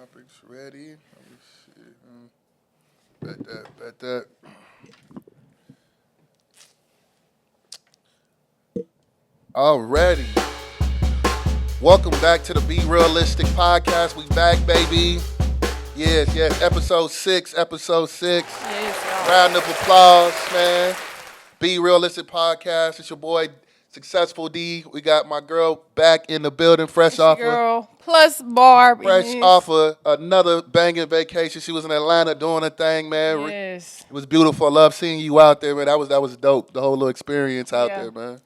Topics ready. Let me see. Bet that. Alrighty. Welcome back to the Be Realistic podcast. We back, baby. Yes. Episode 6. Yes, y'all. Round of applause, man. Be Realistic podcast. It's your boy, Successful D. We got my girl back in the building, fresh off of another banging vacation. She was in Atlanta doing her thing, man. Yes. It was beautiful. I love seeing you out there, man. That was dope. The whole little experience out there, man.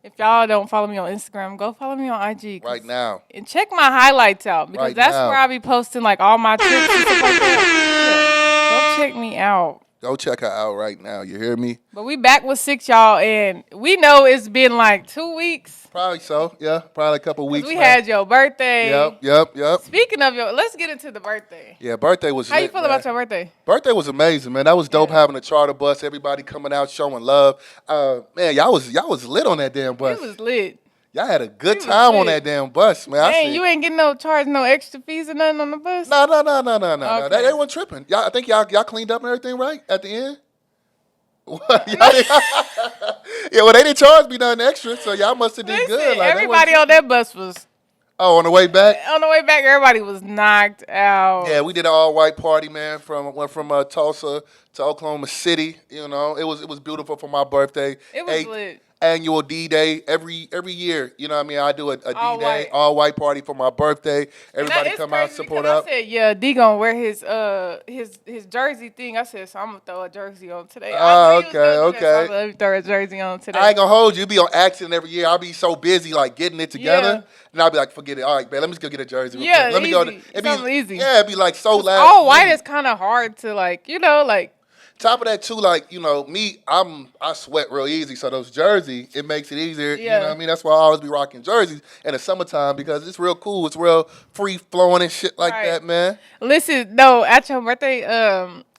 If y'all don't follow me on Instagram, go follow me on IG. Right now. And check my highlights out because that's where I be posting like all my trips and stuff like that. Go check me out. Go check her out right now. You hear me? But we back with 6, y'all, and we know it's been like 2 weeks. Probably so. Yeah, probably a couple weeks. We had your birthday. Yep. Speaking of let's get into the birthday. Yeah, birthday was How lit, you feel man. about your birthday? Birthday was amazing, man. That was dope having a charter bus, everybody coming out showing love. Man, y'all was lit on that damn bus. It was lit. Y'all had a good time on that damn bus, man. Dang, you ain't getting no extra fees or nothing on the bus? No. Okay. They weren't tripping. I think y'all cleaned up and everything, right? At the end? They didn't charge me nothing extra, so y'all must have did good. Like, everybody on that bus was... Oh, on the way back? On the way back, everybody was knocked out. Yeah, we did an all-white party, man. Went from Tulsa to Oklahoma City. You know, it was beautiful for my birthday. It was lit. Annual D-Day every year. You know what I mean? I do a D-Day, all-white party for my birthday. Everybody come out, support up. I said, yeah, D gonna wear his jersey thing. I said, so I'm gonna throw a jersey on today. Okay. So let me throw a jersey on today. I ain't gonna hold you. Be on accident every year. I'll be so busy like getting it together. And I'll be like, forget it. All right, man, let me just go get a jersey. Yeah, let me go. Something easy. Yeah, it'd be like so loud. All white is kind of hard to like. Top of that too, like, me, I sweat real easy. So those jerseys, it makes it easier. Yeah. You know what I mean? That's why I always be rocking jerseys in the summertime because it's real cool. It's real free flowing and shit like that, man. Listen, no, at your birthday,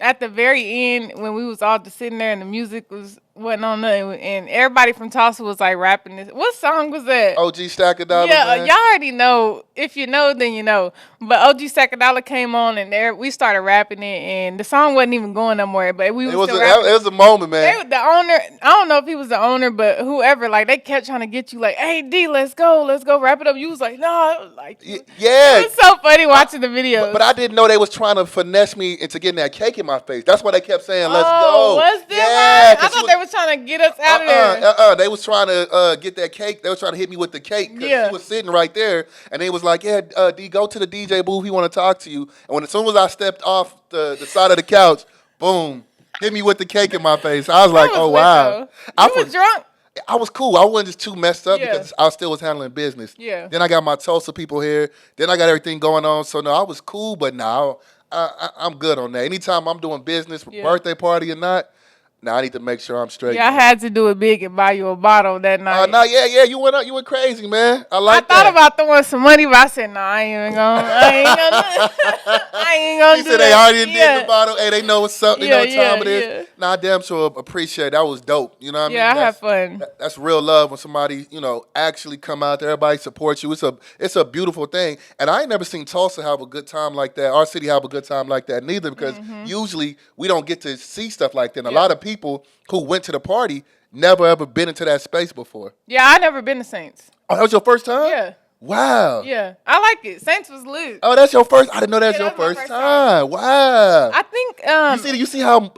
at the very end when we was all just sitting there and the music wasn't on nothing, and everybody from Tulsa was like rapping this. What song was that? OG Stack of Dollar. Yeah, man. y'all already know. If you know, then you know. But OG Stack of Dollar came on, and we started rapping it, and the song wasn't even going nowhere. But we was still rapping. It was a moment, man. The owner, I don't know if he was the owner, but whoever, like, they kept trying to get you, like, hey, D, let's go wrap it up. You was like, no, like, yeah. It was so funny watching the video. But I didn't know they was trying to finesse me into getting that cake in my face. That's why they kept saying, let's go. Was there? Yeah, I thought they was trying to get us out of there. They was trying to get that cake. They was trying to hit me with the cake because she was sitting right there, and they was like, yeah, D, go to the DJ booth. He want to talk to you. And as soon as I stepped off the side of the couch, boom, hit me with the cake in my face. I was like, oh, wow. You was drunk? I was cool. I wasn't just too messed up because I still was handling business. Yeah. Then I got my Tulsa people here. Then I got everything going on. So, no, I was cool, but now I'm good on that. Anytime I'm doing business, birthday party or not, now I need to make sure I'm straight. Yeah, I had to do it big and buy you a bottle that night. You went crazy, man. I thought about throwing some money, but I said, no, I ain't gonna She do said that. they already did the bottle. Hey, they know what's up. They know what time it is. Yeah. Nah, I damn sure appreciate it. That was dope. You know what I mean? Yeah, I had fun. That's real love when somebody, actually come out there. Everybody supports you. It's a beautiful thing. And I ain't never seen Tulsa have a good time like that. Our city have a good time like that neither because usually we don't get to see stuff like that. And a lot of people who went to the party never ever been into that space before. Yeah, I never been to Saints. Oh, that was your first time? Yeah. Wow. Yeah, I like it. Saints was lit. Oh, that's your first. I didn't know that's your first time. Wow. I think you see how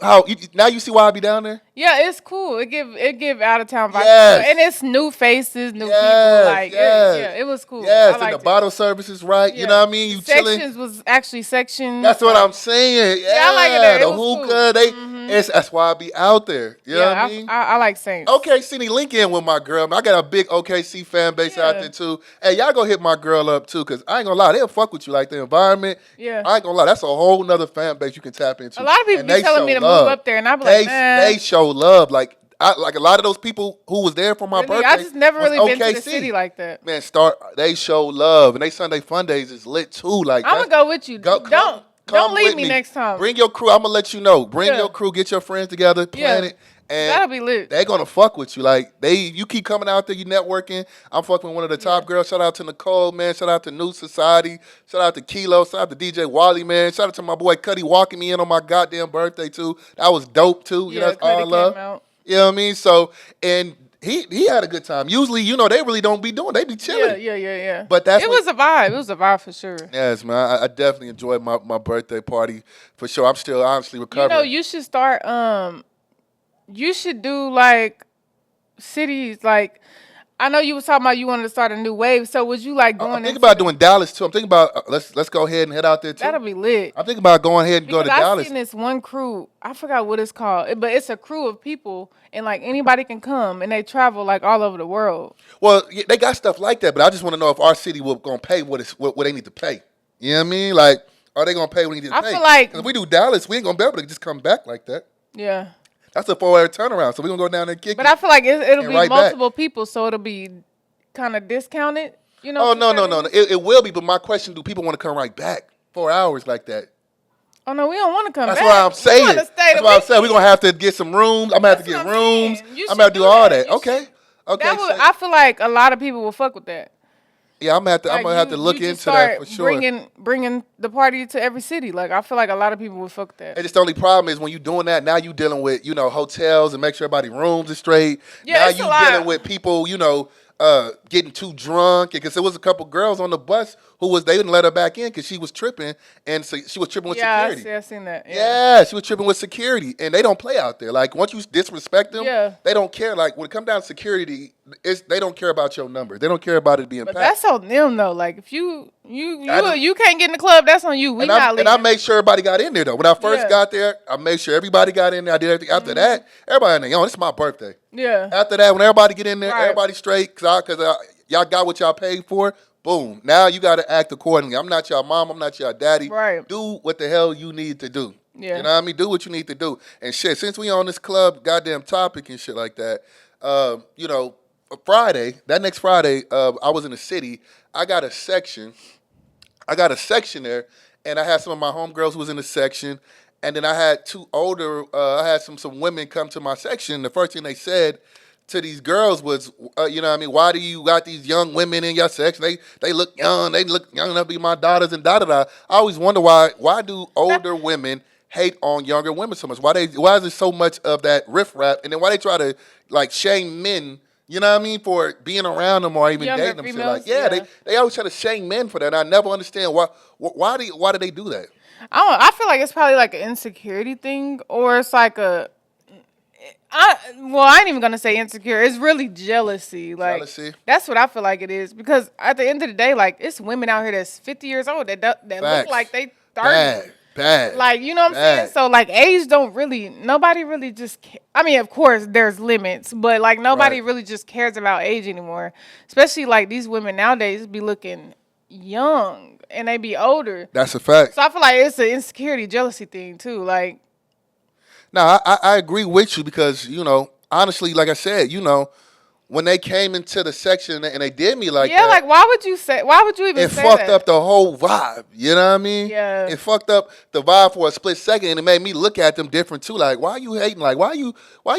now you see why I be down there? Yeah, it's cool. It give out of town vibes. Yes. And it's new faces, new people. Like it was cool. Yes, and the bottle service is right. Yeah. You know what I mean? You chilling. Sections was actually sections. That's what I'm saying. Yeah, I like it there. The hookah, cool. that's why I be out there. You know what I mean? I like Saints. OKC, link in with my girl. I got a big OKC fan base out there too. Hey, y'all go hit my girl up too, cause I ain't gonna lie, they'll fuck with you like the environment. Yeah, I ain't gonna lie, that's a whole nother fan base you can tap into. A lot of people be telling me to move up there, and I be like, man, they show love. Like a lot of those people who was there for my birthday. I just never really been to the city like that. Man, they show love, and they Sunday fun days is lit too. Like I'm gonna go with you. Don't leave me next time. Bring your crew. I'm gonna let you know. Bring your crew. Get your friends together. Plan it. And that'll be lit. They gonna fuck with you. Like you keep coming out there, you networking. I'm fucking with one of the top girls. Shout out to Nicole, man. Shout out to New Society. Shout out to Kilo. Shout out to DJ Wally, man. Shout out to my boy Cuddy walking me in on my goddamn birthday too. That was dope too. Yeah, that's all love. Out. You know what I mean? So and he had a good time. Usually, they really don't be doing. They be chilling. Yeah. But it was a vibe. It was a vibe for sure. Yes, man. I definitely enjoyed my birthday party for sure. I'm still honestly recovering. You should start. You should do like cities like. I know you was talking about you wanted to start a new wave. So was you like going? I'm thinking about doing Dallas too. I'm thinking about let's go ahead and head out there too. That'll be lit. I'm thinking about going ahead and go to Dallas. I've seen this one crew. I forgot what it's called, but it's a crew of people, and like anybody can come, and they travel like all over the world. Well, they got stuff like that, but I just want to know if our city will gonna pay what they need to pay. You know what I mean? Like, are they gonna pay what they need to pay? I feel like if we do Dallas, we ain't gonna be able to just come back like that. Yeah. That's a 4-hour turnaround, so we're gonna go down there and kick. But I feel like it'll be multiple back. people, so it'll be kind of discounted. Oh no. It will be, but my question: do people want to come right back 4 hours like that? Oh no, we don't want to come back. That's what I'm saying. That's what I'm saying. We're gonna have to get some rooms. I'm gonna have to get rooms. I'm gonna have to do all that. Okay. I feel like a lot of people will fuck with that. Yeah, I'm gonna have to look into that for sure. Bringing the party to every city. Like I feel like a lot of people will fuck with that. And just the only problem is when you're doing that, now you dealing with hotels and make sure everybody rooms is straight. Yeah, now you dealing with people getting too drunk, because there was a couple girls on the bus they didn't let her back in because she was tripping, and so she was tripping with security. Yeah, I seen that. Yeah, she was tripping with security, and they don't play out there. Like once you disrespect them, they don't care. Like when it comes down to security, they don't care about your numbers. They don't care about it being packed. That's on them though. Like if you can't get in the club, that's on you. And I made sure everybody got in there though. When I first got there, I made sure everybody got in there. I did everything. After that, everybody in there. Yo, this is my birthday. Yeah. After that, when everybody get in there, everybody straight, because y'all got what y'all paid for. Boom. Now you got to act accordingly. I'm not your mom. I'm not your daddy. Right. Do what the hell you need to do. Yeah. You know what I mean? Do what you need to do. And shit, since we on this club goddamn topic and shit like that, that next Friday, I was in the city. I got a section there, and I had some of my homegirls who was in the section. And then I had I had some women come to my section. The first thing they said to these girls was, why do you got these young women in your section? They look young. They look young enough to be my daughters and da-da-da. I always wonder why do older women hate on younger women so much? Why is there so much of that riffraff? And then why they try to like shame men, for being around them or even younger dating them? Females, so like, they always try to shame men for that. And I never understand why do they do that? I feel like it's probably like an insecurity thing, or it's like I ain't even gonna say insecure. It's really jealousy. Like jealousy. That's what I feel like it is. Because at the end of the day, like it's women out here that's 50 years old that look like they 30. Bad. Like you know what I'm saying. So like age don't really. Nobody really just. I mean, of course there's limits, but like nobody really just cares about age anymore. Especially like these women nowadays be looking young and they be older. That's a fact. So I feel like it's an insecurity, jealousy thing too. Like. No, I agree with you because, honestly, like I said, when they came into the section and they did me like that. Yeah, like why would you even say that? It fucked up the whole vibe. You know what I mean? Yeah. It fucked up the vibe for a split second, and it made me look at them different too. Like, why are you hating? Like, why you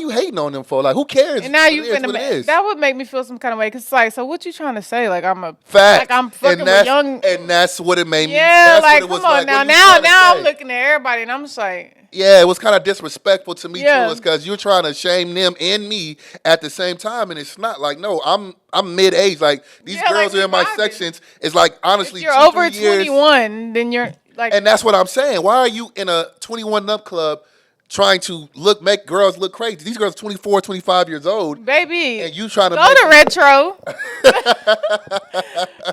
hating on them for? Like, who cares? And now that would make me feel some kind of way. Cause it's like, so what you trying to say? Like I'm a fact. Like I'm fucking with young. And that's what it made me. Yeah, that's like what it was come on like. Now I'm looking at everybody and I'm just like. Yeah, it was kind of disrespectful to me too. It's because you're trying to shame them and me at the same time, and it's not like I'm mid-age. Like these girls are in my sections. It's like honestly, if you're over 21, then you're like. And that's what I'm saying. Why are you in a 21 up club trying to make girls look crazy? These girls are 24, 25 years old, baby. And you trying to go to retro.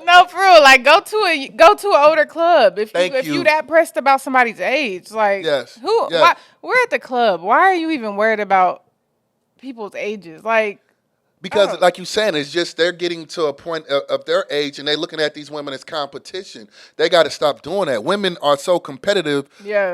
No, for real. Like go to an older club if you that pressed about somebody's age. Like why we're at the club. Why are you even worried about people's ages? Like because like you saying, it's just they're getting to a point of their age and they're looking at these women as competition. They got to stop doing that. Women are so competitive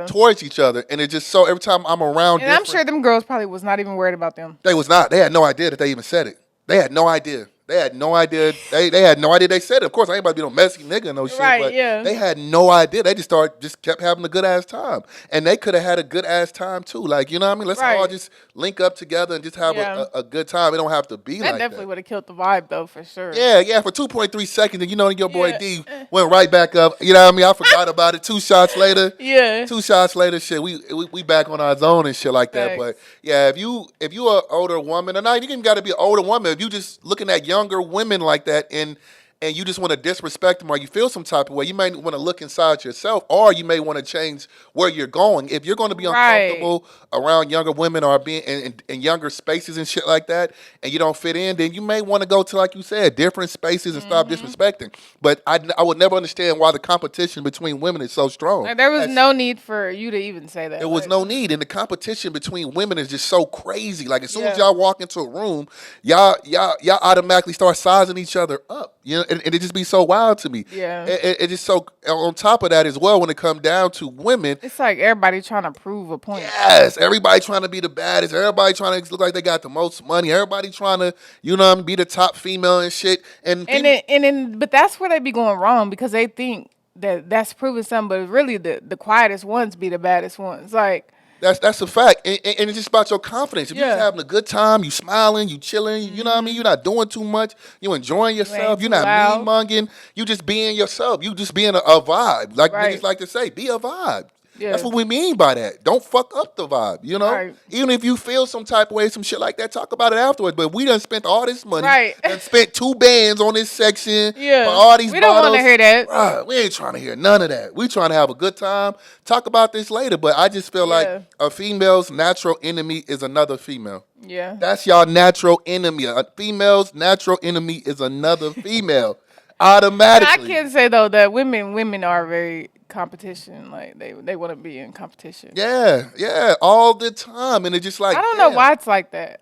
towards each other, and it's just so every time I'm around. And I'm sure them girls probably was not even worried about them. They was not. They had no idea that they even said it. They had no idea. They had no idea. They had no idea they said it. Of course, I ain't about to be no messy nigga and no shit. Right, But yeah. they had no idea. They just kept having a good ass time, and they could have had a good ass time too. Like, you know what I mean? Let's all Right. just link up together and just have Yeah. a good time. It don't have to be That like definitely that. would have killed the vibe though, for sure. Yeah, for 2.3 seconds, and you know your boy Yeah. D went right back up. You know what I mean? I forgot about it. 2 shots later. Yeah. 2 shots later, shit, we back on our zone and shit like that. Facts. But yeah, if you an older woman, or not, you even got to be an older woman. If you just looking at younger women like that, and you just want to disrespect them, or you feel some type of way, you may want to look inside yourself, or you may want to change where you're going. If you're going to be Right. uncomfortable around younger women or being in younger spaces and shit like that, and you don't fit in, then you may want to go to, like you said, different spaces and stop disrespecting. But I would never understand why the competition between women is so strong. Like, there was no need for you to even say that. There was Like, no need, and the competition between women is just so crazy. Like, as soon as Yeah. y'all walk into a room, y'all automatically start sizing each other up. You know, and it just be so wild to me. Yeah. It just so. On top of that as well, when it come down to women, It's like everybody trying to prove a point. yes, everybody trying to be the baddest. Everybody trying to look like they got the most money. Everybody trying to, you know, be the top female and shit. But that's where they be going wrong, because they think that that's proving something, but really the quietest ones be the baddest ones. Like, That's a fact, and it's just about your confidence. If you're just Yeah. having a good time, you smiling, you chilling, you know what I mean. You're not doing too much. You enjoying yourself. You're too not loud. mean monging. You just being yourself. You just being a vibe, like Right. niggas like to say, be a vibe. Yeah. That's what we mean by that. Don't fuck up the vibe, you know? Right. Even if you feel some type of way, some shit like that, talk about it afterwards. But we done spent all this money. Right. Done spent 2 bands on this section. Yeah. For all these We don't bottles. wanna hear that. Right. We ain't trying to hear none of that. We trying to have a good time. Talk about this later. But I just feel like Yeah. a female's natural enemy is another female. yeah. That's y'all natural enemy. A female's natural enemy is another female. Automatically. I can say though that women are very competition. Like, they want to be in competition. Yeah, all the time. And it's just like, I don't know damn. why it's like that.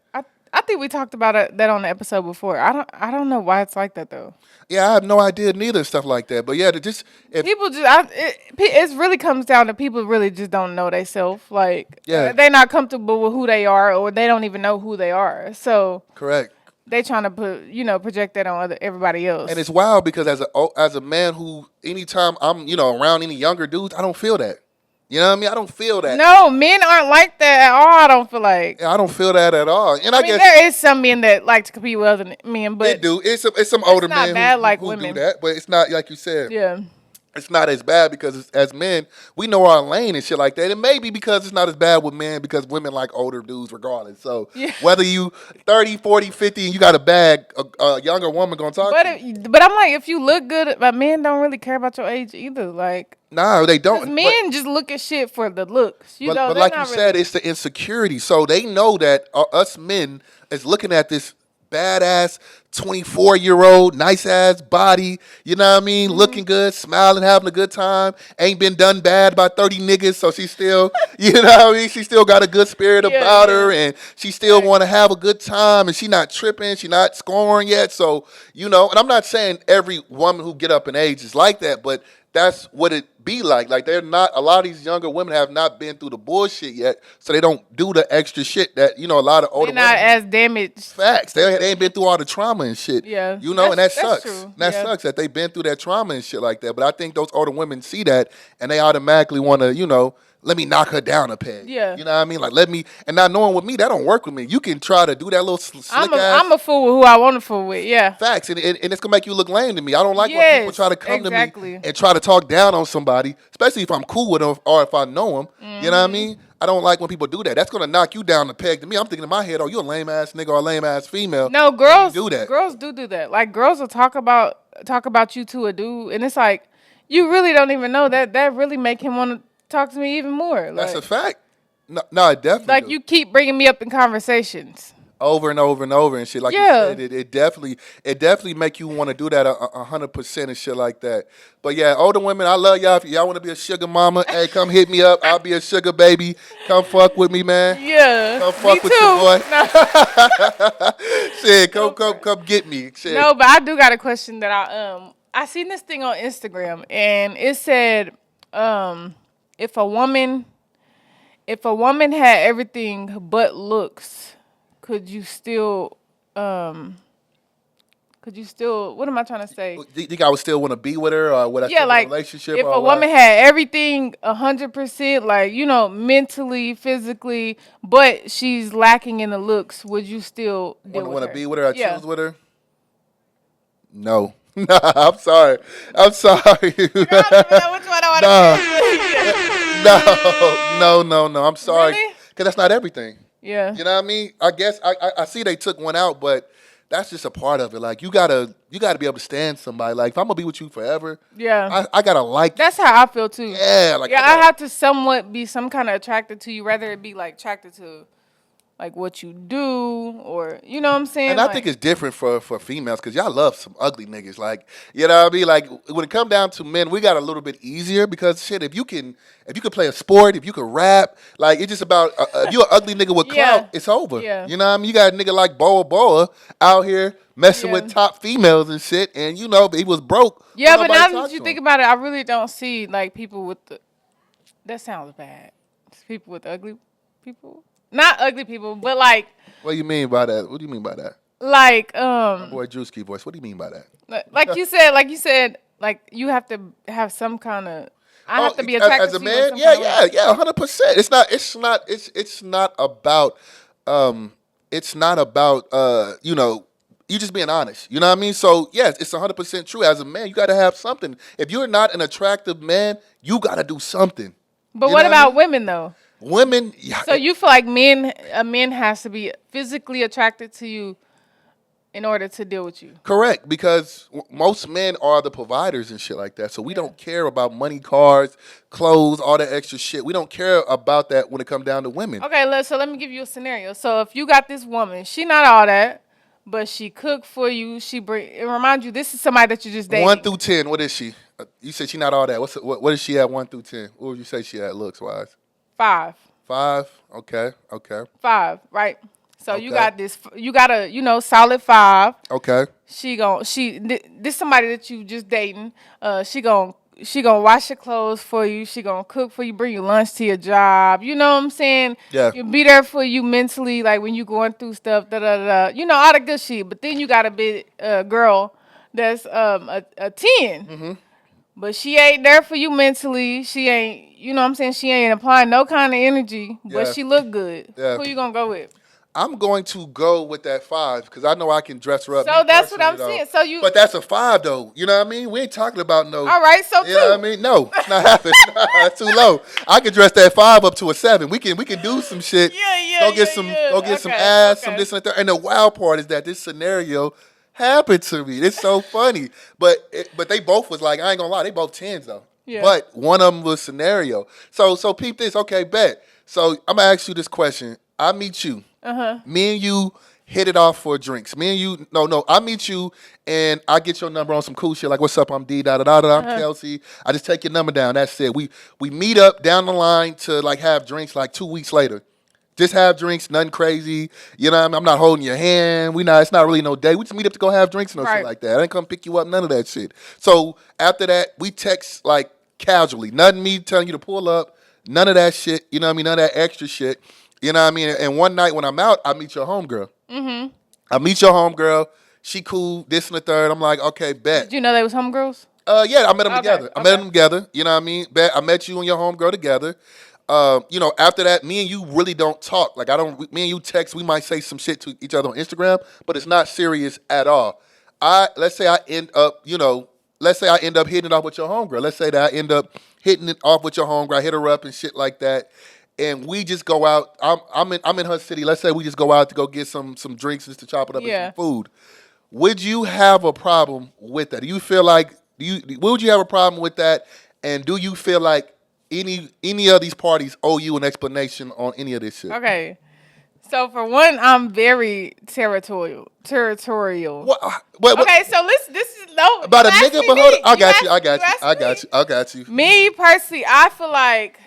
I think we talked about that on the episode before. I don't know why it's like that though. Yeah, I have no idea neither, stuff like that. But yeah, if People just it really comes down to people really just don't know themselves. Like, Yeah. they're not comfortable with who they are, or they don't even know who they are. So correct. they trying to project that on everybody else. And it's wild because as a man who, anytime I'm, around any younger dudes, I don't feel that. You know what I mean? I don't feel that. No, men aren't like that at all. I don't feel like. I don't feel that at all. And I I mean, guess there is some men that like to compete with other men, but they do. It's some older not men bad who, like who women. do that, but it's not like you said. yeah, It's not as bad because as men, we know our lane and shit like that. And maybe because it's not as bad with men because women like older dudes regardless. So Yeah. whether you 30, 40, 50 and you got a bag, a younger woman gonna talk to you. but I'm like, if you look good, but men don't really care about your age either. Like, No, they 'cause don't. men just look at shit for the looks. But they're like you not said, it's the insecurity. So they know that us men is looking at this badass 24-year-old, nice ass body, you know what I mean? Looking good, smiling, having a good time. Ain't been done bad by 30 niggas, so she still, you know what I mean? She still got a good spirit Yeah, about yeah. her, and she still want to have a good time, and she not tripping, she not scoring yet. So, and I'm not saying every woman who get up in age is like that, but that's what it be like. Like, they're not, a lot of these younger women have not been through the bullshit yet, so they don't do the extra shit that, a lot of older they're not women as damaged. facts. They ain't been through all the trauma and shit. Yeah. And that That's sucks. true. That Yeah. sucks that they've been through that trauma and shit like that. But I think those older women see that and they automatically want to, let me knock her down a peg. Yeah. You know what I mean? Like, and not knowing with me, that don't work with me. You can try to do that little slick I'm ass a fool with who I want to fool with. Yeah. facts, and it's gonna make you look lame to me. I don't like when people Yes, try to come to exactly. me and try to talk down on somebody, especially if I'm cool with them or if I know them. You know what I mean? I don't like when people do that. That's gonna knock you down the peg to me. I'm thinking in my head, oh, you a lame ass nigga or a lame ass female. No, when girls you do that. Girls do that. Like, girls will talk about you to a dude, and it's like, you really don't even know that. That really make him want to talk to me even more. That's like, a fact. No, it definitely. like do. you keep bringing me up in conversations. Over and over and over and shit. Like Yeah. you said, it definitely make you want to do that 100% and shit like that. But yeah, older women, I love y'all. If y'all want to be a sugar mama, hey, come hit me up. I'll be a sugar baby. Come fuck with me, man. Yeah, Come fuck me with too. your boy. No, Shit, come get me. Shit. no, but I do got a question that I seen this thing on Instagram, and it said, if a woman had everything but looks, could you still Could you still? What am I trying to say? Do you think I would still want to be with her, or would I Yeah, still like in a relationship? if or a what? woman had everything 100%, like mentally, physically, but she's lacking in the looks, would you still deal with Want to her? be with her? I Yeah. choose with her. No, nah, I'm sorry. I'm sorry. I don't even know which one I want to No. I'm sorry. Really? Because that's not everything. Yeah. You know what I mean? I guess I see they took one out, but that's just a part of it. Like you gotta be able to stand somebody. Like if I'm gonna be with you forever, Yeah. I gotta like. That's how I feel too. Yeah, like Yeah, I I have to somewhat be some kind of attracted to you, rather it be like attracted to like what you do, or you know what I'm saying? And I like, think it's different for females because y'all love some ugly niggas. Like, you know what I mean? Like when it come down to men, we got a little bit easier because shit, if you can play a sport, if you can rap, like it's just about if you're an ugly nigga with Yeah. clout, it's over. Yeah. You know what I mean? You got a nigga like Boa out here messing Yeah. with top females and shit, and you know, he was broke. yeah, Well, but nobody now talked that you to think him. about it, I really don't see like people with the. That sounds bad. People with ugly people, not ugly people, but like What do you mean by that? What do you mean by that? like Boy, Drewski voice. What do you mean by that? like you said, like you have to have some kind of. I have to be attracted as a to you in man. some kind of way. Yeah, 100%. It's not about you just being honest. You know what I mean? So yes, it's 100% true. As a man, you got to have something. If you're not an attractive man, you got to do something. But You what know about I mean? women though? Women? Yeah, So you feel like a man has to be physically attracted to you in order to deal with you? correct, because most men are the providers and shit like that. So we don't care about money, cars, clothes, all that extra shit. We don't care about that when it comes down to women. Okay, so let me give you a scenario. So if you got this woman, she not all that, but she cook for you. It reminds you this is somebody that you just dated. 1 through 10, what is she? You said she not all that. What is she at 1 through 10? What would you say she at looks wise? 5. 5. Okay. 5, right? So Okay. you got this. You got a solid 5. Okay. This somebody that you just dating. She gon' wash your clothes for you. She gonna cook for you, bring you lunch to your job. You know what I'm saying? Yeah. You'll be there for you mentally, like when you going through stuff. Da da da. You know all the good shit. But then you got a bit girl that's a 10. Mm-hmm. But she ain't there for you mentally. She ain't, you know what I'm saying? She ain't applying no kind of energy, but Yeah. she look good. Yeah. Who you gonna go with? I'm going to go with that 5 because I know I can dress her up. So Me that's what personally, I'm though. saying. But that's a 5 though. You know what I mean? We ain't talking about no. All right, so You know what I mean? No, it's not happening. That's too low. I can dress that 5 up to a 7. We can do some shit. Yeah, Go get some ass, some this and that. And the wild part is that this scenario happened to me. It's so funny. But they both was like, I ain't gonna lie, they both 10s though. Yeah. But one of them was scenario. So peep this. Okay, bet. So I'm gonna ask you this question. I meet you. Me and you hit it off for drinks. Me and you, no. I meet you and I get your number on some cool shit like, what's up? I'm D. Da da da da. I'm Kelsey. I just take your number down. That's it. We meet up down the line to like have drinks like 2 weeks later. Just have drinks, nothing crazy. You know what I mean? I'm not holding your hand. It's not really no date. We just meet up to go have drinks and no shit like that. I didn't come pick you up, none of that shit. So after that, we text like casually. Nothing me telling you to pull up. None of that shit. You know what I mean? None of that extra shit. You know what I mean? And one night when I'm out, I meet your homegirl. Mm-hmm. I meet your homegirl. She cool, this and the third. I'm like, okay, bet. Did you know they was homegirls? Yeah, I met them together. Okay. I met them together. You know what I mean? Bet I met you and your homegirl together. After that, me and you really don't talk. Like me and you text. We might say some shit to each other on Instagram, but it's not serious at all. Let's say I end up hitting it off with your homegirl. Let's say that I end up hitting it off with your homegirl. I hit her up and shit like that. And we just go out. I'm in her city. Let's say we just go out to go get some drinks just to chop it up and some food. Would you have a problem with that? Do you feel like would you have a problem with that? And do you feel like any of these parties owe you an explanation on any of this shit? Okay. So for one, I'm very territorial. What? Okay, so this is no About a nigga, but hold on. I I got you. Me personally, I feel like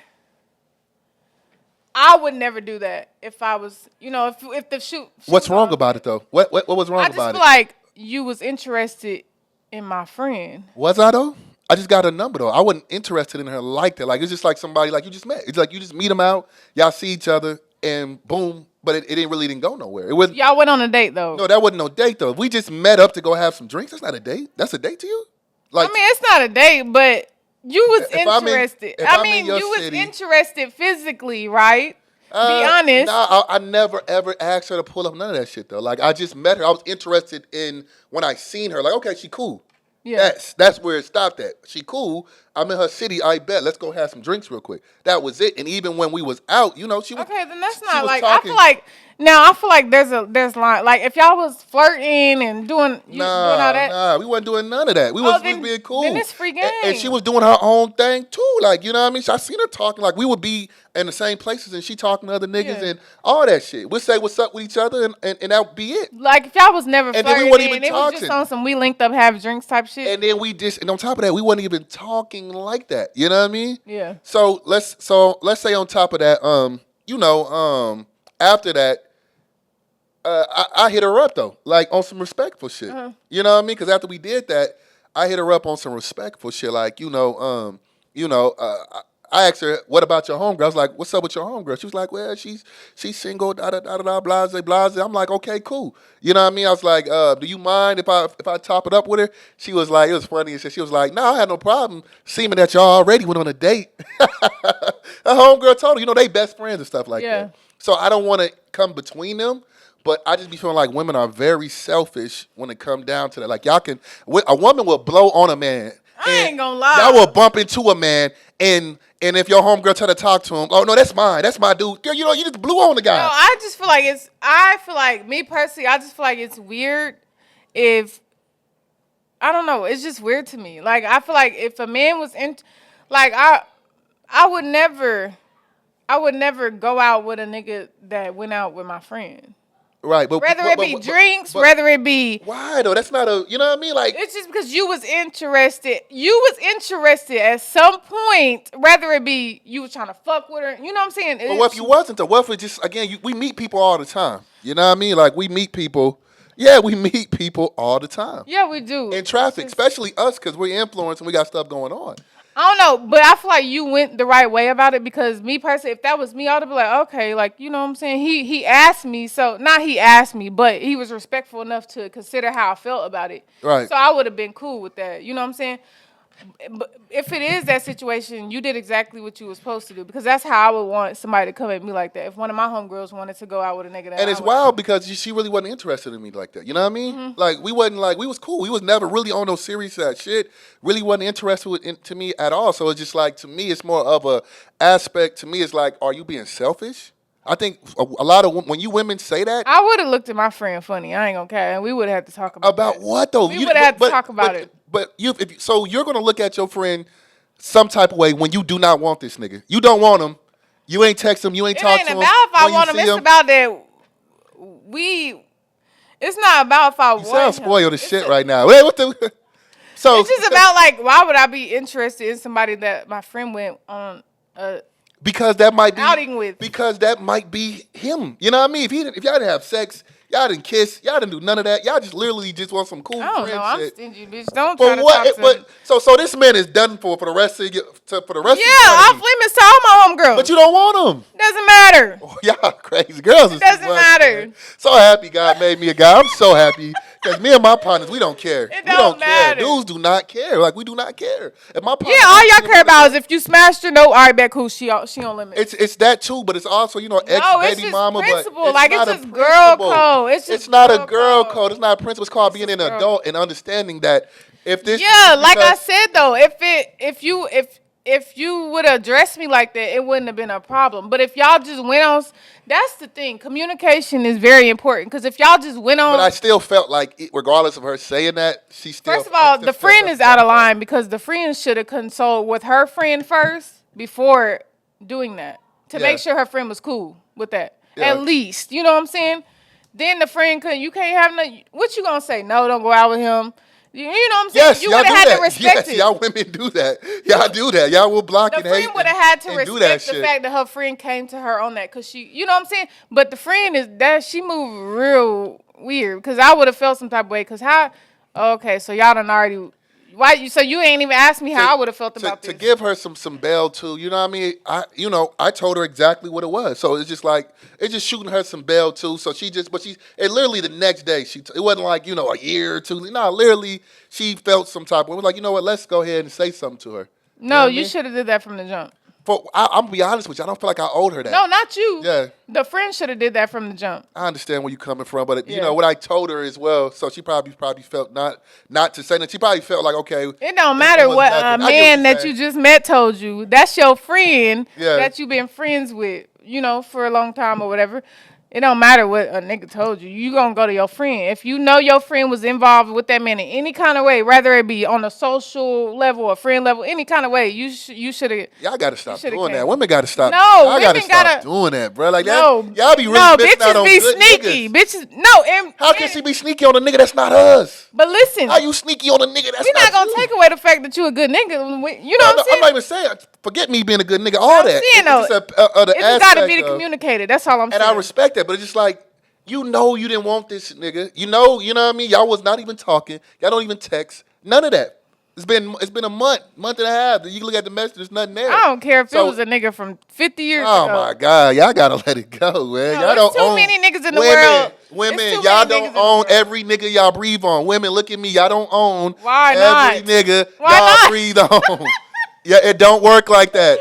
I would never do that if I was, if the shoot. What's wrong about it though? What was wrong about it? I just feel like you was interested in my friend. Was I though? I just got a number though. I wasn't interested in her like that. Like it's just like somebody like you just met. It's like you just meet them out, y'all see each other, and boom, but it didn't go nowhere. It was Y'all went on a date though. no, that wasn't no date though. We just met up to go have some drinks. That's not a date. That's a date to you? Like, I mean, it's not a date, but you was If I'm in- interested. if I I'm in mean, your you was city- interested physically, right? Be honest. Nah, I never ever asked her to pull up none of that shit though. Like I just met her. I was interested in when I seen her. Like, okay, she cool. Yeah. That's where it stopped at. She cool. I'm in her city. I bet. Let's go have some drinks real quick. That was it. And even when we was out, you know, she was Okay, then that's she not was like talking. I feel like there's line like if y'all was flirting and doing doing all that. Nah, we wasn't doing none of that. We was then- being cool. then it's free And game. she was doing her own thing too. Like, you know what I mean? I seen her talking. Like, we would be in the same places and she talking to other niggas Yeah. and all that shit. We'd say what's up with each other and that would be it. Like if y'all was never then flirting we wasn't even and it was just talking. on some we linked up have drinks type shit. And then and on top of that, we wasn't even talking like that. You know what I mean? Yeah. So let's say on top of that, after that, I hit her up though, like on some respectful shit. You know what I mean? Because after we did that, I hit her up on some respectful shit, like I asked her, "What about your homegirl?" I was like, "What's up with your homegirl?" She was like, "Well, she's single, da da da da, blase blase." I'm like, "Okay, cool." You know what I mean? I was like, "Do you mind if I top it up with her?" She was like, it was funny and shit. She was like, "No, I had no problem." Seeming that y'all already went on a date. Her homegirl told her, they best friends and stuff like Yeah. that. So I don't want to come between them. But I just be feeling like women are very selfish when it come down to that. Like a woman will blow on a man. I ain't gonna lie. Y'all will bump into a man and if your homegirl try to talk to him, oh no, that's mine. That's my dude. Girl, you just blew on the guy. No, me personally, I just feel like it's weird if, I don't know, it's just weird to me. Like, I feel like if a man was I would never go out with a nigga that went out with my friend. Right, but Whether it be drinks, whether it be, why though? That's not you know what I mean? Like, it's just because you was interested. You was interested at some point, whether it be you was trying to fuck with her. You know what I'm saying? but what if you wasn't though? What if it just we meet people all the time? You know what I mean? Like we meet people. Yeah, we meet people all the time. Yeah, we do. In traffic, especially us, because we're influenced and we got stuff going on. I don't know, but I feel like you went the right way about it because me personally, if that was me, I would be like, okay, like, you know what I'm saying? He asked me, so not he asked me, but he was respectful enough to consider how I felt about it. Right. So I would have been cool with that. You know what I'm saying? But if it is that situation, you did exactly what you were supposed to do because that's how I would want somebody to come at me like that. If one of my homegirls wanted to go out with a nigga that And it's wild because she really wasn't interested in me like that. You know what I mean? Mm-hmm. Like we was cool. We was never really on no serious shit. Really wasn't interested to me at all. So it's just like, to me, it's more of a aspect. To me, it's like, are you being selfish? I think a lot of when you women say that, I would have looked at my friend funny. I ain't gonna care, and we would have to talk about that. what though? We would have to talk about it. But so you're gonna look at your friend some type of way when you do not want this nigga. You don't want him. You ain't text him. You ain't talk to him. It ain't about if I when you want him. see It's about that It's not about if I want You sound him. spoiled as shit right now. Wait, what the? So It's just about like, why would I be interested in somebody that my friend went on because that might be outing with? Because that might be him. You know what I mean? If y'all didn't have sex, y'all didn't kiss, y'all didn't do none of that. Y'all just literally just want some cool I don't friend know. I'm shit. stingy, bitch. Don't try But to what? talk to me. But so this man is done for the rest of for the rest. Yeah, of off limits to all my homegirls. But you don't want him. Doesn't matter. Y'all crazy girls. It doesn't matter. Man. So happy God made me a guy. I'm so happy because me and my partners, we don't care. It We don't matter. care. Dudes do not care. Like we do not care. If my partner, Yeah, all y'all care about is if you smashed her. No, all right, bet cool. She on limits. It's that too, but it's also ex No, it's baby just mama. principle. But Like, not it's a just girl principle. code. It's just not a girl girl code. code. It's not a principle. It's called being an just girl adult and understanding that if this. Yeah, like I because- said though, if you would have addressed me like that, it wouldn't have been a problem. But if y'all just went on, that's the thing. Communication is very important because if y'all just went on, But I still felt like, regardless of her saying that, she still. first of all, the friend is out of line because the friend should have consulted with her friend first before doing that to make sure her friend was cool with that. Yeah. At least, you know what I'm saying? Then the friend you can't have no. What you gonna say? No, don't go out with him. You know what I'm saying? Yes, You y'all would do have had that. to respect Yes, it. y'all women do that. Y'all do that. Y'all will block The and hate. friend would have had to and do that respect the shit. fact that her friend came to her on that because she, you know what I'm saying? But the friend she moved real weird because I would have felt some type of way because okay, so y'all done already Why? So you ain't even asked me how I would have felt about this. To give her some bail too, you know what I mean? I told her exactly what it was. So it's just like, it's just shooting her some bail too. So it literally the next day, it wasn't like, a year or two. No, literally she felt some type of, it was like, you know what, let's go ahead and say something to her. No, you should have did that from the jump. I'm gonna be honest with you. I don't feel like I owed her that. No, not you. Yeah. The friend should have did that from the jump. I understand where you're coming from, but what I told her as well. So she probably felt not to say that. She probably felt like, okay. It don't matter what a man that you just met told you. That's your friend that you've been friends with, for a long time or whatever. It don't matter what a nigga told you. You gonna go to your friend. If you know your friend was involved with that man in any kind of way, whether it be on a social level or friend level, any kind of way, you should have. Y'all gotta stop doing that. Women gotta stop. No, y'all gotta stop doing that, bro. Like no, that. Y'all be really missing out on bitches be good sneaky. niggas. Bitches, how can she be sneaky on a nigga that's not us? But listen, how you sneaky on a nigga that's not we're not gonna take away the fact that you a good nigga. You know what I'm saying? I'm not even saying. Forget me being a good nigga. All that. It's just gotta be communicated. That's all I'm saying. And I respect that, but it's just like. You didn't want this nigga. You know what I mean? Y'all was not even talking. Y'all don't even text. None of that. It's been a month and a half. You can look at the message. There's nothing there. I don't care if it was a nigga from 50 years ago. Oh my God, y'all gotta let it go, man. Y'all don't own many niggas in the world. Women, y'all don't own every nigga y'all breathe on. Women, look at me. Y'all don't own every nigga y'all breathe on. Yeah, it don't work like that.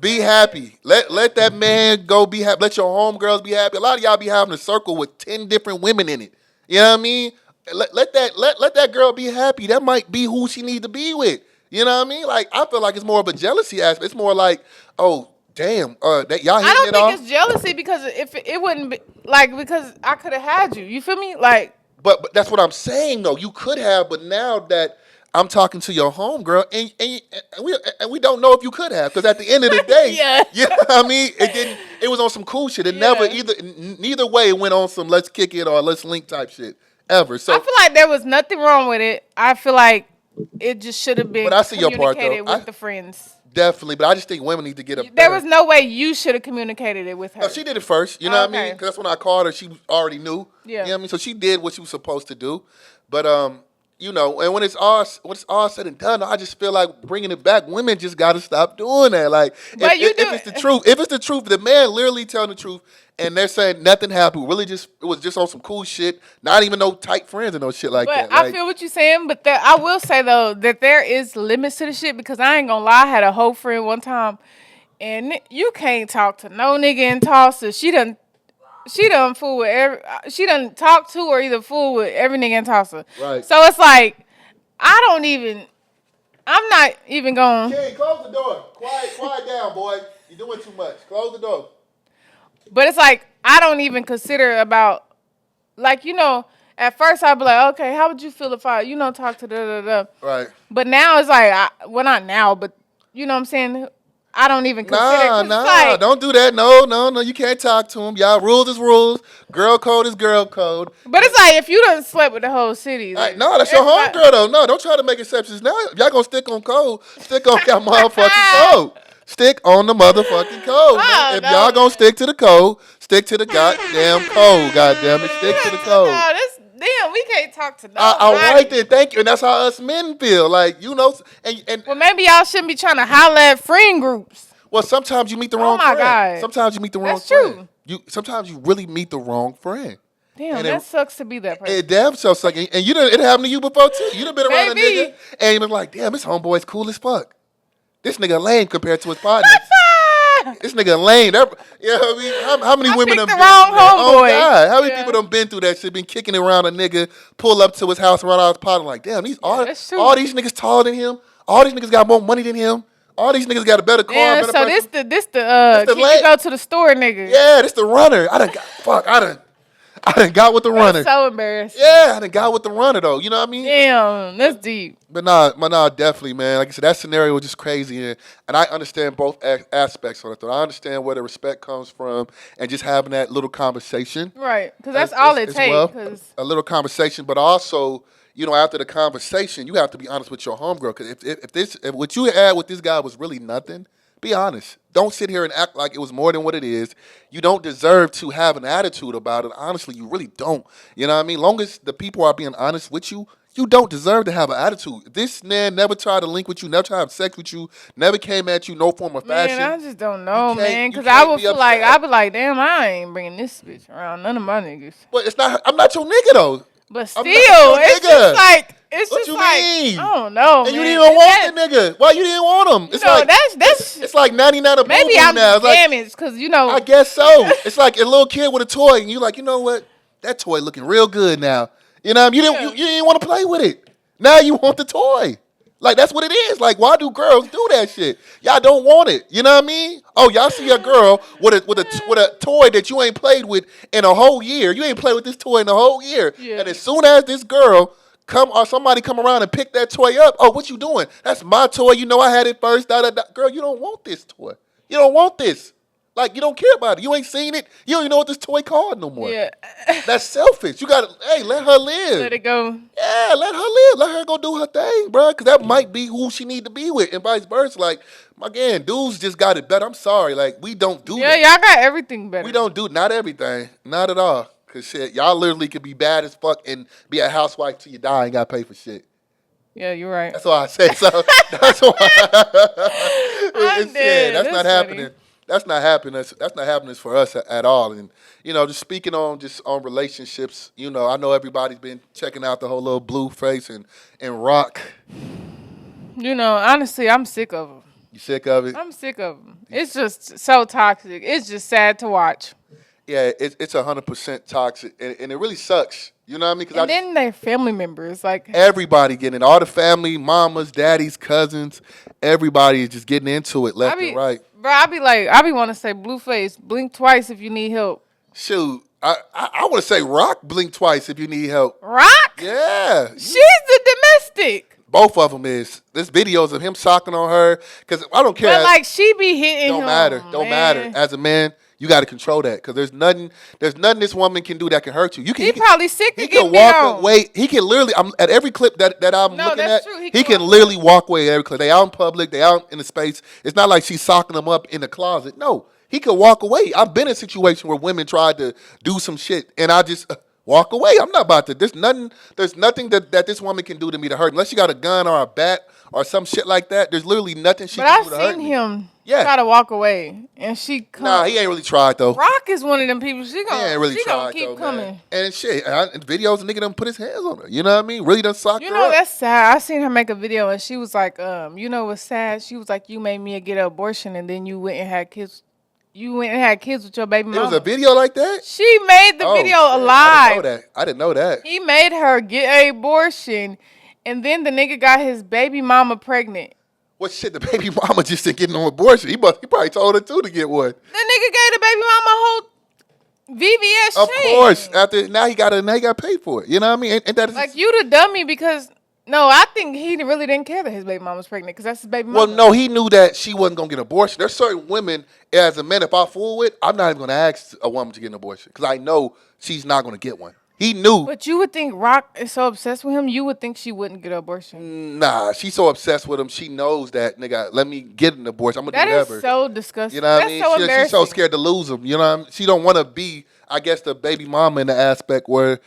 Be happy. Let that man go be happy. Let your homegirls be happy. A lot of y'all be having a circle with 10 different women in it. You know what I mean? Let that girl be happy. That might be who she needs to be with. You know what I mean? Like, I feel like it's more of a jealousy aspect. It's more like, oh, damn, that y'all hitting it off. I don't think it's jealousy because if it wouldn't be because I could have had you. You feel me? Like, but that's what I'm saying though. You could have, but now that I'm talking to your homegirl, and we don't know if you could have, because at the end of the day, you know what I mean? It was on some cool shit. It never neither way it went on some let's kick it or let's link type shit ever. So I feel like there was nothing wrong with it. I feel like it just should have been. But I see your part though. With the friends. Definitely, but I just think women need to get up. There was no way you should have communicated it with her. No, she did it first. You know what I mean? Because that's when I called her. She already knew. Yeah. You know what I mean? So she did what she was supposed to do. But and when it's all said and done, I just feel like bringing it back. Women just got to stop doing that. Like, if it's the truth, the man literally telling the truth, and they're saying nothing happened. Really, it was just on some cool shit. Not even no tight friends and no shit like that. I feel what you're saying, but I will say though that there is limits to the shit, because I ain't gonna lie. I had a whole friend one time, and you can't talk to no nigga in Tulsa. She done talk to or either fool with every nigga in Tulsa. Right. So it's like, I'm not even going. King, close the door. Quiet down, boy. You're doing too much. Close the door. But it's like, I don't even consider about, like, at first I'd be like, okay, how would you feel if I, talk to da-da-da. Right. But now it's like, not now, but you know what I'm saying? I don't even consider. Nah, don't do that. No, you can't talk to him. Y'all, rules is rules. Girl code is girl code. But it's like, if you done slept with the whole city. Like, no, that's your homegirl, though. No, don't try to make exceptions. Now, if y'all gonna stick on code, stick on your motherfucking code. Stick on the motherfucking code. If y'all gonna stick to the code, stick to the goddamn code. Goddamn it, stick to the code. Damn, we can't talk to nobody. I like that. Thank you. And that's how us men feel. Like, and well, maybe y'all shouldn't be trying to holler at friend groups. Well, sometimes you meet the wrong friend. God. Sometimes you meet the wrong friend. True. Sometimes you really meet the wrong friend. Damn, that sucks to be that person. It damn so sucks. And it happened to you before, too. You done been around a nigga, and you been like, damn, this homeboy's cool as fuck. This nigga lame compared to his partners. This nigga lame. How many women have been wrong homeboy? Oh God, how many people done been through that shit? Been kicking it around a nigga, pull up to his house, run out his partner, like, damn, all these niggas taller than him. All these niggas got more money than him. All these niggas got a better car. Yeah, so this the can you go to the store nigga? Yeah, this the runner. I done got with the runner. That's so embarrassing. Yeah, I done got with the runner though. You know what I mean? Damn, that's deep. But nah, definitely, man. Like I said, that scenario was just crazy, and I understand both aspects of it. Though I understand where the respect comes from, and just having that little conversation. Right, because that's all it takes. Well, a little conversation, but also, after the conversation, you have to be honest with your homegirl. Because if what you had with this guy was really nothing, be honest. Don't sit here and act like it was more than what it is. You don't deserve to have an attitude about it. Honestly, you really don't. You know what I mean? Long as the people are being honest with you, You don't deserve to have an attitude. This man never tried to link with you, never tried to have sex with you, never came at you, no form of fashion. Man, I just don't know, man. You Because I can't would be feel upset. like, I'd be like, damn, I ain't bringing this bitch around none of my niggas. But it's not. I'm not your nigga though. But still, I'm not your it's nigga. just like, it's What just you like, mean? I don't know, And man. you didn't even want the nigga. Why you didn't want him? It's like that's it's like 99 of maybe boo-boo I'm now. It's like, damaged because I guess so. It's like a little kid with a toy, and you like, you know what? That toy looking real good now. You know what I mean? You didn't want to play with it. Now you want the toy. Like, that's what it is. Like, why do girls do that shit? Y'all don't want it. You know what I mean? Oh, y'all see a girl with a toy that you ain't played with in a whole year. You ain't played with this toy in a whole year. Yeah. And as soon as this girl somebody come around and pick that toy up, oh, what you doing? That's my toy. You know I had it first. Da, da, da. Girl, you don't want this toy. You don't want this. Like, you don't care about it. You ain't seen it. You don't even know what this toy called no more. Yeah. That's selfish. You got to, hey, let her live. Let it go. Yeah, let her live. Let her go do her thing, bro. Because that might be who she need to be with, and vice versa. Like, again, dudes just got it better. I'm sorry. Like, we don't do Yeah, that. y'all got everything better. We don't do not everything. Not at all. Because, shit, y'all literally could be bad as fuck and be a housewife till you die and got to pay for shit. Yeah, you're right. That's why I say so. That's why. I'm dead. That's That's not happening. funny. That's not happening. That's not happening for us at all. And just speaking on relationships. I know everybody's been checking out the whole little Blueface and Rock. Honestly, I'm sick of them. You sick of it? I'm sick of them. It's just so toxic. It's just sad to watch. Yeah, it's 100% toxic, and it really sucks. You know what I mean? And then their family members, like everybody getting it. All the family, mamas, daddies, cousins, everybody is just getting into it left and right. Bro, I be want to say, Blueface, blink twice if you need help. Shoot, I want to say Rock, blink twice if you need help. Rock? Yeah. She's the domestic. Both of them is. There's videos of him socking on her. Because I don't care. But like, she be hitting him. Don't matter. As a man, you got to control that. Because there's nothing this woman can do that can hurt you. He probably sick to He get can beat walk on. away. He can literally, at every clip that I'm looking at, true. he can literally walk away at every clip. They out in public. They out in the space. It's not like she's socking him up in the closet. No. He could walk away. I've been in a situation where women tried to do some shit, and I just walk away. I'm not about to. There's nothing that this woman can do to me to hurt. Unless she got a gun or a bat or some shit like that. There's literally nothing she can do to hurt me. But I've seen him try to walk away, and she come. Nah, he ain't really tried though. Rock is one of them people. She ain't really gonna tried, keep though, coming. man. And shit, videos, nigga done put his hands on her. You know what I mean? Really done socked her up. That's sad. I seen her make a video, and she was like, what's sad? She was like, you made me get an abortion, and then you went and had kids. You went and had kids with your baby mama. There was a video like that? She made the video alive. I didn't know that. He made her get an abortion, and then the nigga got his baby mama pregnant. What shit? The baby mama just didn't get no abortion. He probably told her too to get one. The nigga gave the baby mama a whole VBS Of course. Now he got to pay for it. You know what I mean? And that is like you the dummy because. No, I think he really didn't care that his baby mama was pregnant because that's his baby mama. Well, no, he knew that she wasn't going to get an abortion. There's certain women, as a man, if I fool with, I'm not even going to ask a woman to get an abortion because I know she's not going to get one. He knew. But you would think Rock is so obsessed with him, you would think she wouldn't get an abortion. Nah, she's so obsessed with him. She knows that, nigga, let me get an abortion. I'm going to do whatever. That is so disgusting. You know what I That's mean? so embarrassing. She's so scared to lose him. You know what I mean? She don't want to be, I guess, the baby mama in the aspect where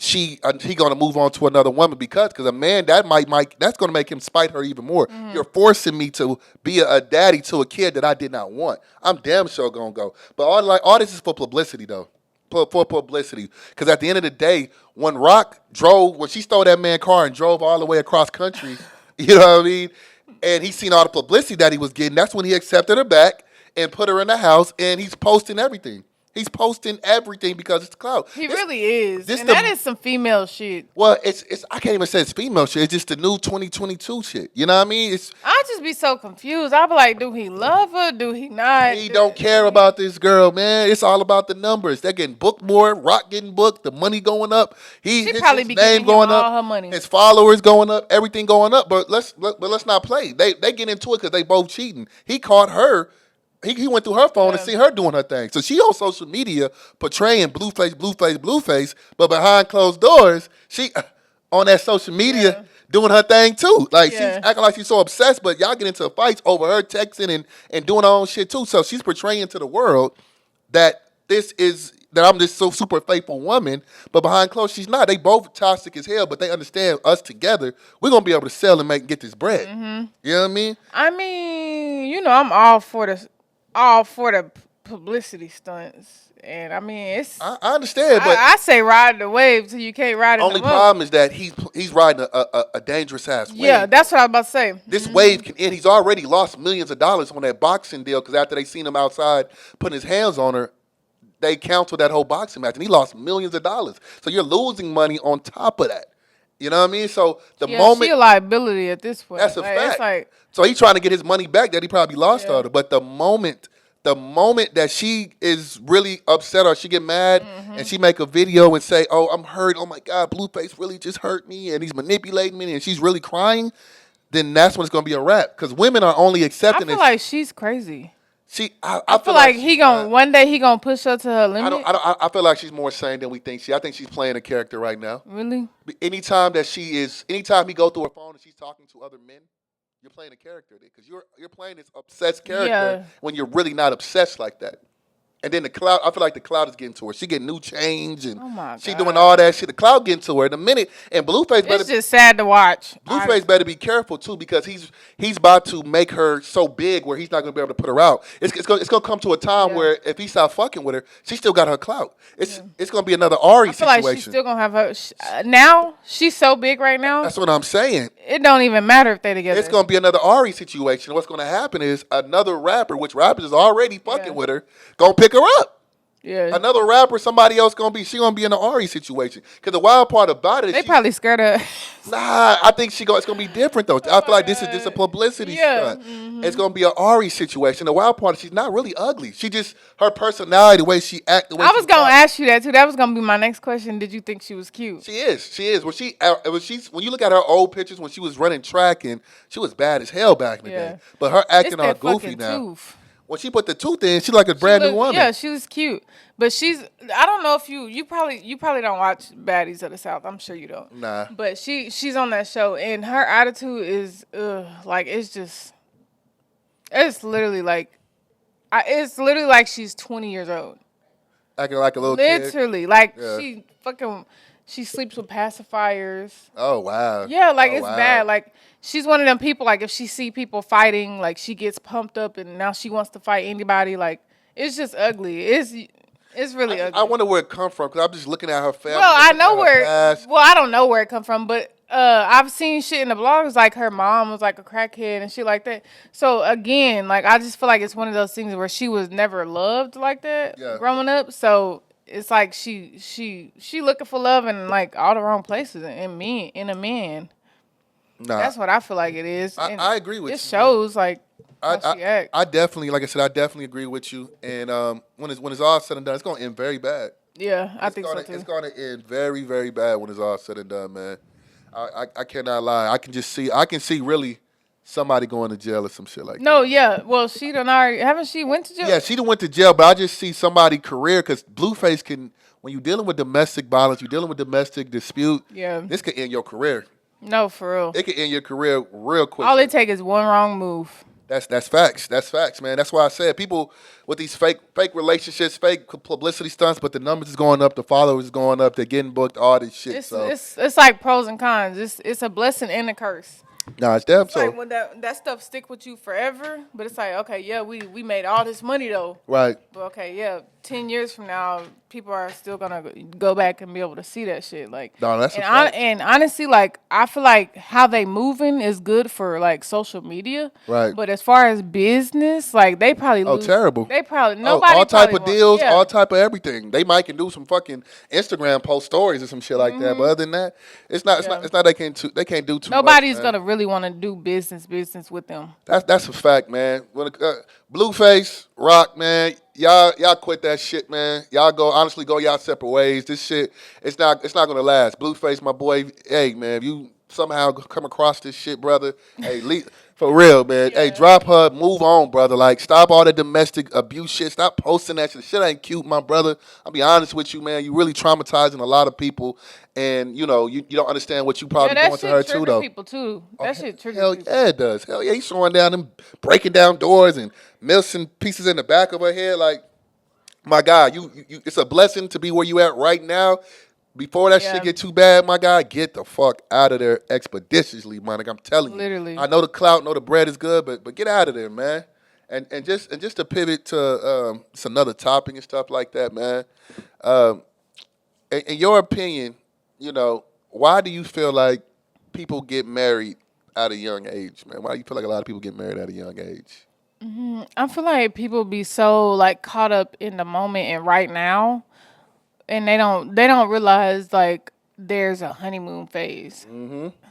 he gonna move on to another woman because a man that's gonna make him spite her even more. Mm-hmm. You're forcing me to be a daddy to a kid that I did not want. I'm damn sure gonna go. But all this is for publicity though. For publicity. Because at the end of the day, when she stole that man's car and drove all the way across country, you know what I mean? And he seen all the publicity that he was getting, that's when he accepted her back and put her in the house and he's posting everything. He's posting everything because it's clout. He really is. That is some female shit. Well, it's I can't even say it's female shit. It's just the new 2022 shit. You know what I mean? I just be so confused. I be like, do he love her? Do he not? He don't care about this girl, man. It's all about the numbers. They're getting booked more. Rock getting booked. The money going up. His probably be name giving going him up. all her money. His followers going up. Everything going up. But let's not play. They get into it because they both cheating. He caught her. He went through her phone and see her doing her thing. So she on social media portraying Blueface, but behind closed doors, she on that social media doing her thing too. Like she's acting like she's so obsessed, but y'all get into fights over her texting and doing her own shit too. So she's portraying to the world that this is that I'm this so super faithful woman, but behind closed she's not. They both toxic as hell, but they understand us together. We're gonna be able to sell and get this bread. Mm-hmm. You know what I mean? I mean, you know, I'm all for the publicity stunts. And I mean, I understand, but I say ride the wave till you can't ride it. Only problem is that he's riding a dangerous ass wave. Yeah, that's what I was about to say. This wave can end. He's already lost millions of dollars on that boxing deal because after they seen him outside putting his hands on her, they canceled that whole boxing match and he lost millions of dollars. So you're losing money on top of that. You know what I mean? So the moment she a liability at this point. That's a fact. So he's trying to get his money back that he probably lost on her. But the moment that she is really upset or she get mad and she make a video and say, "Oh, I'm hurt. Oh my God, Blueface really just hurt me and he's manipulating me," and she's really crying, then that's when it's gonna be a wrap. Because women are only accepting. I feel like she's crazy. I feel like he gonna one day he gonna push her to her limit. I feel like she's more sane than we think. I think she's playing a character right now. Really? Anytime he go through her phone and she's talking to other men, you're playing a character because you're playing this obsessed character when you're really not obsessed like that. And then the cloud, I feel like the cloud is getting to her. She getting new change and she doing all that shit. The cloud getting to her in a minute. And Blueface it's just sad to watch. Blueface better be careful too because he's about to make her so big where he's not gonna be able to put her out. It's gonna come to a time where if he stop fucking with her, she still got her clout. It's gonna be another Ari situation. I feel like she's still gonna have her. Now she's so big right now. That's what I'm saying. It don't even matter if they together. It's gonna be another Ari situation. What's gonna happen is another rapper, which rappers is already fucking with her, gonna pick her up. Yeah. Another rapper, somebody else she gonna be in an Ari situation. Because the wild part about it is they probably scared her. Nah, I think it's gonna be different though. I feel like this is a publicity stunt. Mm-hmm. It's gonna be an Ari situation. The wild part is she's not really ugly. She just her personality, the way she act, the way I was gonna ask you that too. That was gonna be my next question. Did you think she was cute? She is. When you look at her old pictures when she was running track and she was bad as hell back in the day. But her acting all goofy now. Tooth. When she put the tooth in, she like a brand new woman. Yeah, she was cute. But I don't know if you probably don't watch Baddies of the South. I'm sure you don't. Nah. But she's on that show and her attitude is like it's literally like she's 20 years old. Acting like a little kid. Literally. Like she sleeps with pacifiers. Oh wow. Yeah, like it's bad. Like she's one of them people, like if she see people fighting, like she gets pumped up and now she wants to fight anybody. Like it's just ugly. It's really ugly. I wonder where it come from because I'm just looking at her family. Well, I know where. Well, I don't know where it come from, but I've seen shit in the blogs like her mom was like a crackhead and shit like that. So again, like I just feel like it's one of those things where she was never loved like that growing up. So it's like she looking for love in like all the wrong places in a man. Nah, that's what I feel like it is. I agree with you. It shows like how she act. I definitely, like I said, I definitely agree with you. And when it's all said and done, it's gonna end very bad. Yeah, I think so too. It's gonna end very, very bad when it's all said and done, man. I cannot lie. I can see really somebody going to jail or some shit like that. No, yeah. Well, she done already. Haven't she went to jail? Yeah, she done went to jail, but I just see somebody career because Blueface can. When you're dealing with domestic violence, you're dealing with domestic dispute. Yeah, this could end your career. No, for real. It could end your career real quick. All it takes is one wrong move. That's facts. That's facts, man. That's why I said people with these fake relationships, fake publicity stunts, but the numbers is going up, the followers is going up, they're getting booked, all this shit. It's like pros and cons. It's a blessing and a curse. No, it's damn so. Like when that stuff stick with you forever, but it's like, okay, yeah, we made all this money though. Right. But okay, yeah, 10 years from now, people are still gonna go back and be able to see that shit. Like, no, that's and honestly, like I feel like how they moving is good for like social media. Right. But as far as business, like they probably lose. Terrible. They probably nobody. All type of deals, all type of everything. They might can do some fucking Instagram post stories or some shit like that. But other than that, it's not they can't do too. Nobody's much, gonna really want to do business with them. That's a fact, man. When Blueface, Rock, man, y'all quit that shit, man. Y'all go y'all separate ways. This shit, it's not gonna last. Blueface, my boy, hey man, if you somehow come across this shit, brother, hey, for real, man. Yeah. Hey, drop her, move on, brother. Like, stop all the domestic abuse shit. Stop posting that shit. Shit ain't cute, my brother. I'll be honest with you, man. You really traumatizing a lot of people, and you know you don't understand what you probably doing to her too, though. People too. That shit triggers hell people. Yeah, it does. Hell yeah, he's throwing down them, breaking down doors and missing pieces in the back of her head. Like, my God, you it's a blessing to be where you at right now. Before that shit Yeah, get too bad, my guy, get the fuck out of there expeditiously, man. Like I'm telling you. I literally. know the clout, know the bread is good, but get out of there, man. And just to pivot to it's another topic and stuff like that, man. Um, in your opinion, you know, why do you feel like people get married at a young age, man? Why do you feel like a lot of people get married at a young age? I feel like people be so like caught up in the moment and right now, and they don't realize like there's a honeymoon phase.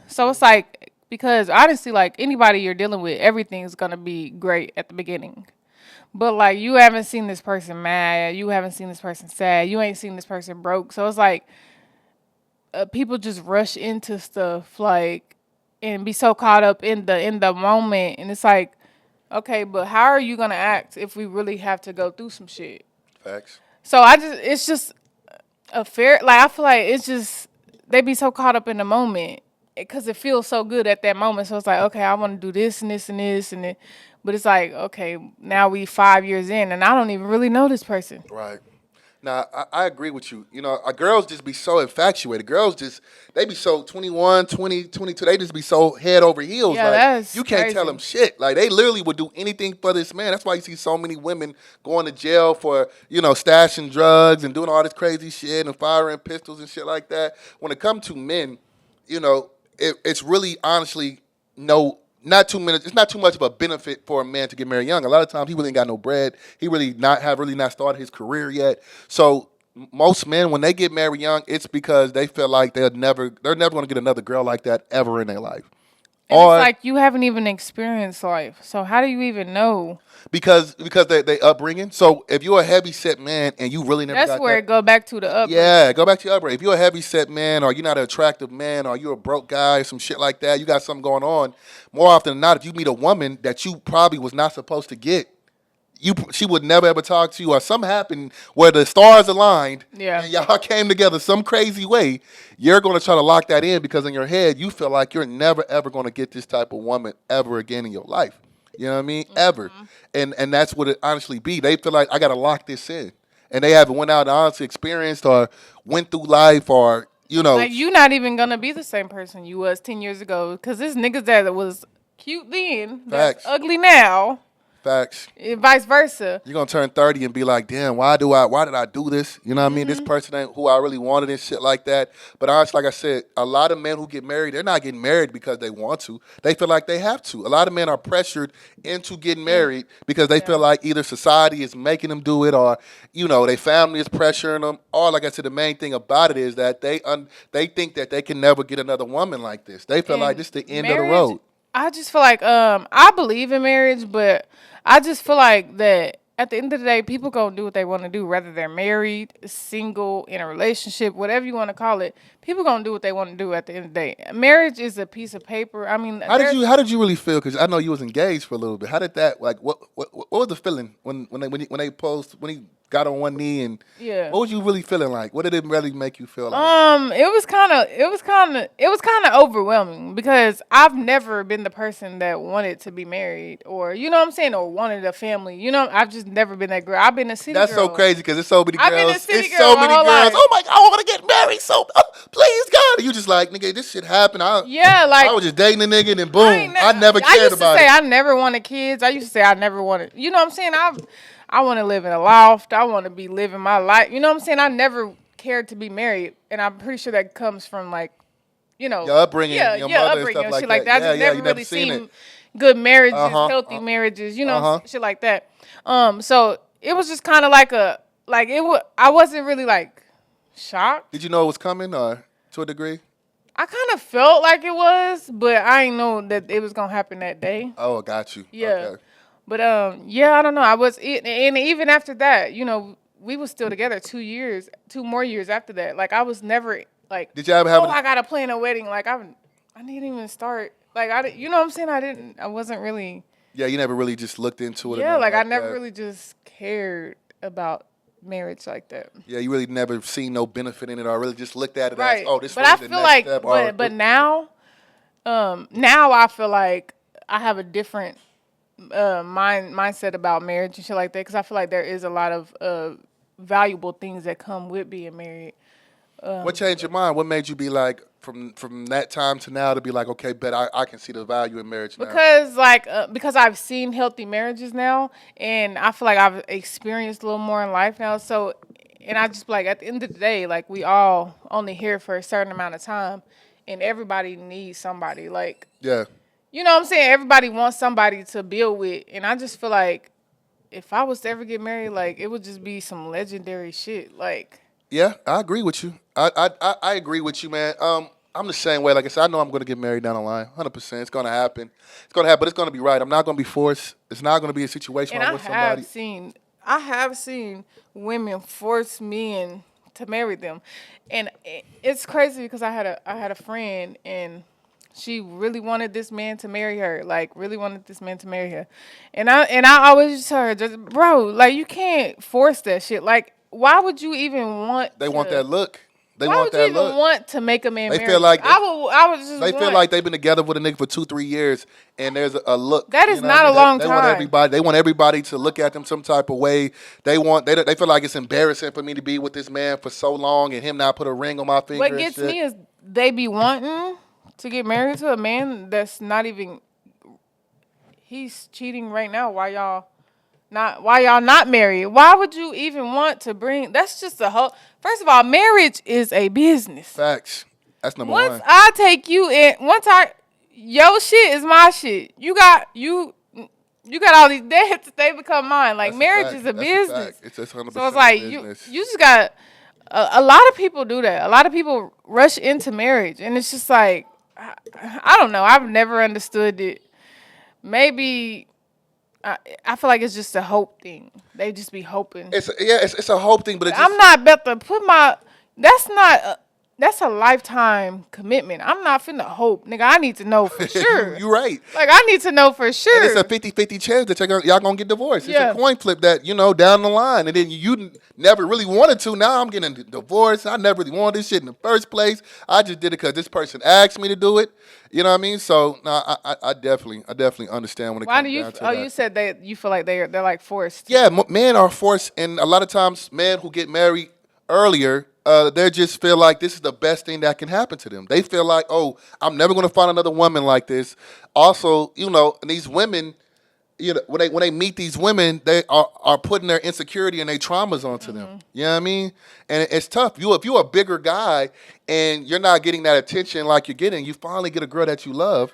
So it's like because honestly, like anybody you're dealing with, everything's gonna be great at the beginning. But like you haven't seen this person mad, you haven't seen this person sad, you ain't seen this person broke. So it's like people just rush into stuff like and be so caught up in the moment, and it's like, okay, but how are you gonna act if we really have to go through some shit? Facts. So it's just a fair like I feel like it's just they be so caught up in the moment because it feels so good at that moment. So it's like, okay, I want to do this and this and this and it, but it's like, okay, now we 5 years in and I don't even really know this person. Right. Now, I agree with you. You know, girls just be so infatuated. Girls just, they be so 21, 20, 22. They just be so head over heels. Yeah, Like, that's you can't tell crazy. them shit. Like, they literally would do anything for this man. That's why you see so many women going to jail for, you know, stashing drugs and doing all this crazy shit and firing pistols and shit like that. When it comes to men, you know, it's really honestly no not too many. It's not too much of a benefit for a man to get married young. A lot of times he really ain't got no bread. He really not started his career yet. So most men when they get married young, it's because they feel like they're never going to get another girl like that ever in their life. And it's Or like you haven't even experienced life. So how do you even know? because they upbringing. So if you're a heavy set man and you really never That's got where that. it go back to the upbringing. Yeah, go back to your upbringing. If you're a heavy set man or you're not an attractive man or you're a broke guy or some shit like that, you got something going on. More often than not, if you meet a woman that you probably was not supposed to get, she would never ever talk to you or something happened where the stars aligned Yeah. and y'all came together some crazy way, you're going to try to lock that in because in your head you feel like you're never ever going to get this type of woman ever again in your life. You know what I mean? Ever. And that's what it honestly be. They feel like I got to lock this in. And they haven't went out and honestly experienced or went through life or, you know. Like you not even gonna be the same person you was 10 years ago. Cause this niggas that was cute then, that's Facts. ugly now, Facts. and vice versa. You're gonna turn 30 and be like, damn, why did I do this? You know what I mean? This person ain't who I really wanted and shit like that. But honestly, like I said, a lot of men who get married, they're not getting married because they want to. They feel like they have to. A lot of men are pressured into getting married because they feel like either society is making them do it or, you know, their family is pressuring them. Or like I said, the main thing about it is that they think that they can never get another woman like this. They feel like And this is the end of the marriage, road. I just feel like I believe in marriage, but I just feel like that at the end of the day, people gonna do what they want to do, whether they're married, single, in a relationship, whatever you want to call it. People gonna do what they want to do at the end of the day. Marriage is a piece of paper. I mean, How did you really feel? Because I know you was engaged for a little bit. How did that like? What was the feeling when he got on one knee and Yeah. what was you really feeling like? What did it really make you feel like? It was kind of overwhelming because I've never been the person that wanted to be married or you know what I'm saying or wanted a family. You know, I've just never been that girl. I've been a city That's girl. so crazy because it's so many I've been a girls. city It's girl so my many whole girls. life. Oh my God, I want to get married. So please God, and you just like nigga, this shit happened. Yeah, like I was just dating a nigga and then I boom, ain't I never I cared used to about say it. I never wanted kids. I used to say I never wanted. You know what I'm saying? I want to live in a loft. I want to be living my life. You know what I'm saying? I never cared to be married, and I'm pretty sure that comes from like, you know, Your upbringing, yeah, your yeah, mother and upbringing stuff and like shit like that. that. I just Yeah, never you never really seen seen it. good marriages, Uh-huh, healthy marriages, you know, uh-huh. shit like that. So it was just kind of like it was. I wasn't really like shocked. Did you know it was coming or to a degree? I kind of felt like it was, but I didn't know that it was gonna happen that day. Oh, I got you. Yeah. Okay. But yeah, I don't know. And even after that, you know, we was still together 2 years, 2 more years after that. Like I was never like, Did you ever have I gotta plan a wedding. Like I didn't even start. Like you know what I'm saying? I wasn't really. Yeah, you never really just looked into it. or Yeah, nothing like I never that. really just cared about marriage like that. Yeah, you really never seen no benefit in it, or really just looked at it Right. as, oh, this But really I the feel next like, step. but now, now I feel like I have a different mindset about marriage and shit like that because I feel like there is a lot of valuable things that come with being married. What changed your mind? What made you be like from that time to now to be like, okay, bet I can see the value in marriage now? Because I've seen healthy marriages now, and I feel like I've experienced a little more in life now. So, and I just like at the end of the day, like we all only here for a certain amount of time, and everybody needs somebody. Like, Yeah. you know what I'm saying? Everybody wants somebody to build with, and I just feel like if I was to ever get married, like it would just be some legendary shit. Like, Yeah, I agree with you. I agree with you, man. I'm the same way. Like I said, I know I'm going to get married down the line. 100%. It's going to happen. It's going to happen, but it's going to be right. I'm not going to be forced. It's not going to be a situation and where I'm with somebody. I have seen women force men to marry them, and it's crazy because I had a friend and she really wanted this man to marry her, like really wanted this man to marry her, and I always just tell her, just bro, like you can't force that shit. Like, why would you even want? They want that look. They Why want would you that even look. want to make a man They marry feel like you? I would just. They feel like they've been together with a nigga for 2-3 years, and there's a look. That is You know not what I a mean? long They want time. everybody. They want everybody to look at them some type of way. They feel like it's embarrassing for me to be with this man for so long and him not put a ring on my finger. What and gets shit. me is they be wanting to get married to a man that's not even. He's cheating right now. Why y'all not married? Why would you even want to bring? That's just a whole. First of all, marriage is a business. Facts. That's number Once one. I take you in, your shit is my shit. You got all these debts, they become mine. Like, That's marriage fact. is a That's business. fact. It's just 100% So it's like business. you just got a lot of people do that. A lot of people rush into marriage, and it's just like I don't know. I've never understood it. Maybe I feel like it's just a hope thing. They just be hoping. It's a hope thing, but I'm not about to put my. That's a lifetime commitment. I'm not finna hope, nigga. I need to know for sure. You're right. Like, I need to know for sure. And it's a 50-50 chance that y'all gonna get divorced. Yeah. It's a coin flip that, down the line. And then you never really wanted to. Now I'm getting divorced. I never really wanted this shit in the first place. I just did it because this person asked me to do it. You know what I mean? So, no, I definitely understand when it comes down to that. You said you feel like they're like forced. Yeah, men are forced. And a lot of times, men who get married earlier, they just feel like this is the best thing that can happen to them. They feel like, oh, I'm never going to find another woman like this. Also, and these women, when they meet these women, they are putting their insecurity and their traumas onto them. You know what I mean? And it's tough. If you're a bigger guy and you're not getting that attention like you're getting, you finally get a girl that you love.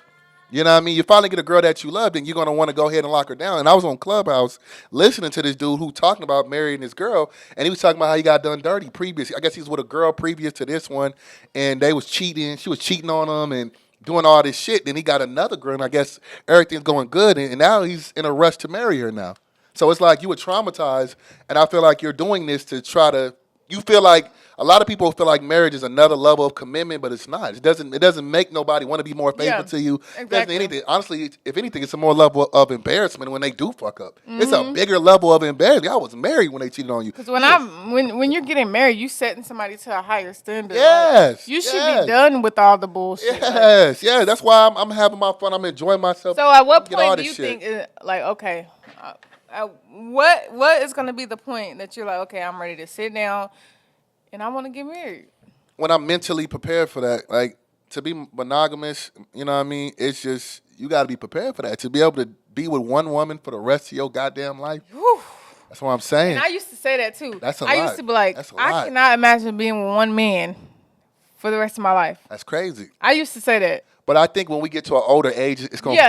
You know what I mean? You finally get a girl that you love, then you're going to want to go ahead and lock her down. And I was on Clubhouse listening to this dude who talking about marrying this girl, and he was talking about how he got done dirty previously. I guess he was with a girl previous to this one, and they was cheating. She was cheating on him and doing all this shit. Then he got another girl, and I guess everything's going good, and now he's in a rush to marry her now. So it's like you were traumatized, and I feel like you're doing this to try to – you feel like – a lot of people feel like marriage is another level of commitment, but it's not. It doesn't make nobody want to be more faithful to you. Exactly. Anything. Honestly, if anything, it's a more level of embarrassment when they do fuck up. It's a bigger level of embarrassment. I was married when they cheated on you. Because when you're getting married, you setting somebody to a higher standard. Yes. Like, you should be done with all the bullshit. Yes. Yeah. That's why I'm having my fun. I'm enjoying myself. So at what point do you think, okay, what is going to be the point that you're like, okay, I'm ready to sit down and I want to get married? When I'm mentally prepared for that, like to be monogamous, you know what I mean? It's just, you got to be prepared for that. To be able to be with one woman for the rest of your goddamn life. Whew. That's what I'm saying. And I used to say that too. That's a lot. I used to be like, I cannot imagine being with one man for the rest of my life. That's crazy. I used to say that. But I think when we get to an older age, it's going to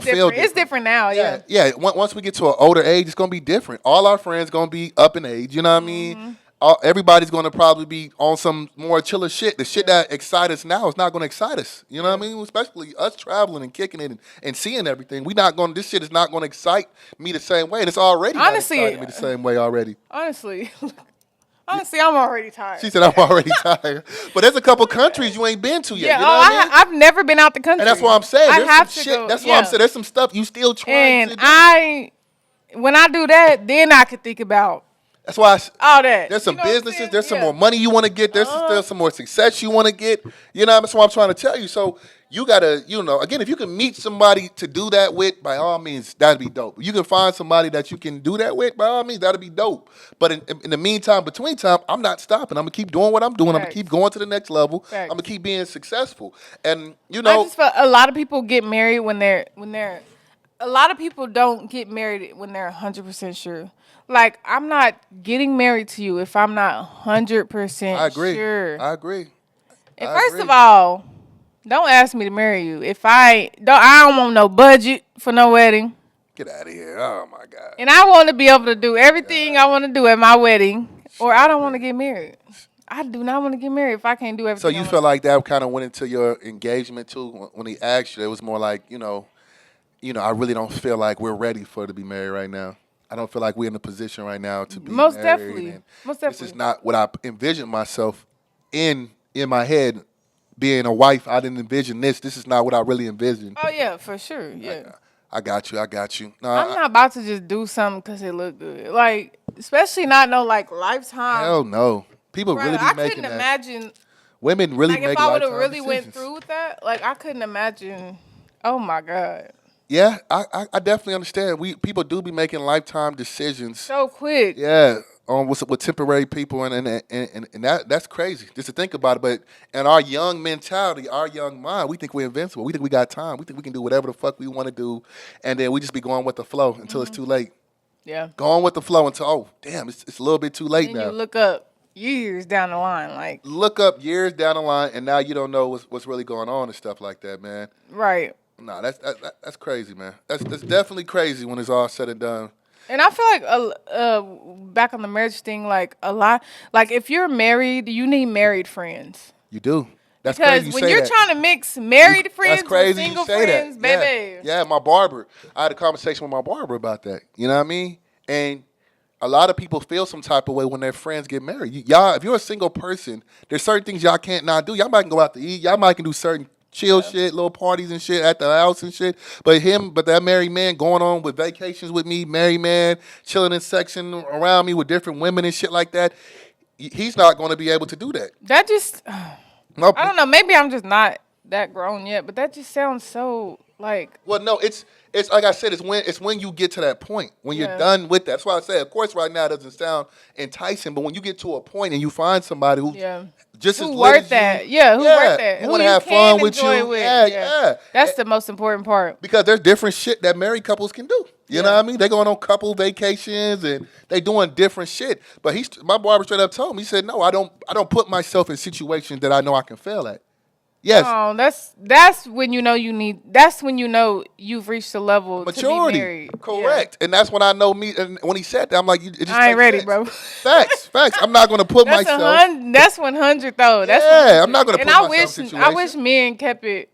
feel different. It's different now, yeah. Yeah, once we get to an older age, it's going to be different. All our friends going to be up in age, you know what I mean? Everybody's going to probably be on some more chiller shit. The shit that excites us now is not going to excite us. You know what I mean? Especially us traveling and kicking it and seeing everything. This shit is not going to excite me the same way. And it's already not exciting me the same way already. Honestly, I'm already tired. She said, I'm already tired. But there's a couple countries you ain't been to yet. Yeah, you know what I mean? I've never been out the country. And that's what I'm saying. I have to go. That's what I'm saying. There's some stuff you still trying to do. And when I do that, then I could think about that's why all that. There's some businesses. There's some more money you want to get. There's still some more success you want to get. You know, that's what I'm trying to tell you. So you gotta, again, if you can meet somebody to do that with, by all means, that'd be dope. If you can find somebody that you can do that with, by all means, that'd be dope. But in the meantime, between time, I'm not stopping. I'm gonna keep doing what I'm doing. I'm gonna keep going to the next level. I'm gonna keep being successful. And I just feel a lot of people get married when they're. A lot of people don't get married when they're 100% sure. Like, I'm not getting married to you if I'm not 100% sure. I agree. And first of all, don't ask me to marry you if I don't want no budget for no wedding. Get out of here. Oh, my God. And I want to be able to do everything I want to do at my wedding, or I don't want to get married. I do not want to get married if I can't do everything. So you feel like that kind of went into your engagement, too, when he asked you? It was more like, I really don't feel like we're ready to be married right now. I don't feel like we're in a position right now to be Most married. definitely. This is not what I envisioned myself in my head. Being a wife, I didn't envision this. This is not what I really envisioned. Oh, yeah, for sure. Yeah. I got you. No, I'm not about to just do something because it look good. Like, especially not no, like, lifetime. Hell no. People really be making that. I couldn't imagine. Women really like, make if I would have lifetime really decisions. went through with that, like, I couldn't imagine. Oh, my God. Yeah, I definitely understand. People do be making lifetime decisions so quick. Yeah, with temporary people, and that's crazy just to think about it. But in our young mentality, our young mind, we think we're invincible. We think we got time. We think we can do whatever the fuck we want to do, and then we just be going with the flow until it's too late. Yeah, going with the flow until it's a little bit too late and now. You look up years down the line, and now you don't know what's really going on and stuff like that, man. Right. Nah, that's crazy, man. That's definitely crazy when it's all said and done. And I feel like back on the marriage thing, like a lot, like if you're married, you need married friends. You do. That's because crazy. When you're trying to mix married friends with single friends, that. baby. Yeah, my barber. I had a conversation with my barber about that. You know what I mean? And a lot of people feel some type of way when their friends get married. Y'all, if you're a single person, there's certain things y'all can't not do. Y'all might can go out to eat. Y'all might can do certain chill shit, little parties and shit at the house and shit. But that married man going on with vacations with me, married man, chilling in section around me with different women and shit like that, he's not going to be able to do that. That just, I don't know, maybe I'm just not that grown yet, but that just sounds so like. Well, no, it's like I said, it's when you get to that point, when you're done with that. That's why I say, of course, right now it doesn't sound enticing, but when you get to a point and you find somebody who just who as worth that, who worth that, who want to have fun with you, that's the most important part. Because there's different shit that married couples can do. You know what I mean? They going on couple vacations and they doing different shit. But my barber straight up told me, he said, no, I don't put myself in situations that I know I can fail at. Yes. Oh, that's when you know that's when you know you've reached the level maturity. To be married. Correct. Yeah. And that's when I know and when he said that, I'm like, it just I ain't ready, sense. bro. Facts. I'm not gonna put myself. That's 100 though. That's 100. I'm not gonna put myself in situations. I wish men kept it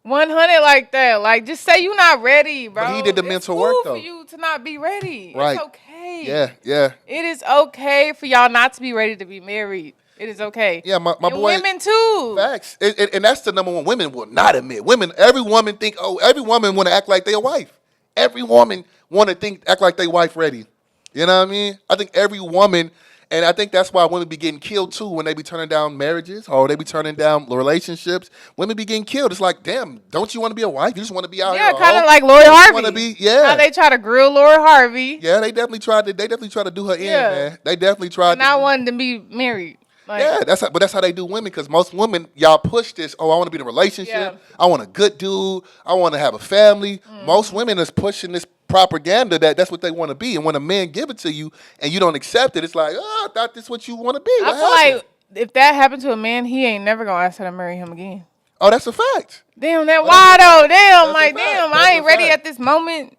100 like that. Like, just say you're not ready, bro. But he did the mental work though. For you to not be ready. Right. It's okay. Yeah. It is okay for y'all not to be ready to be married. It is okay. Yeah, my and boy. Women too. Facts. And that's the number one. Women will not admit. Every woman every woman want to act like they a wife. Every woman want to act like they wife ready. You know what I mean? I think every woman, and I think that's why women be getting killed too when they be turning down marriages or they be turning down relationships. Women be getting killed. It's like, damn, don't you want to be a wife? You just want to be out here. Yeah, kind of like Lori Harvey. How they try to grill Lori Harvey. Yeah, they definitely tried to do her in, man. They definitely tried. And I wanted to be married. Like, yeah, that's how they do women, because most women, y'all push this, I want to be in a relationship, I want a good dude, I want to have a family. Most women is pushing this propaganda that's what they want to be, and when a man give it to you and you don't accept it, it's like, I thought this is what you want to be. I feel like if that happened to a man, he ain't never going to ask her to marry him again. Oh, that's a fact. Damn, why though? Damn, I ain't ready at this moment.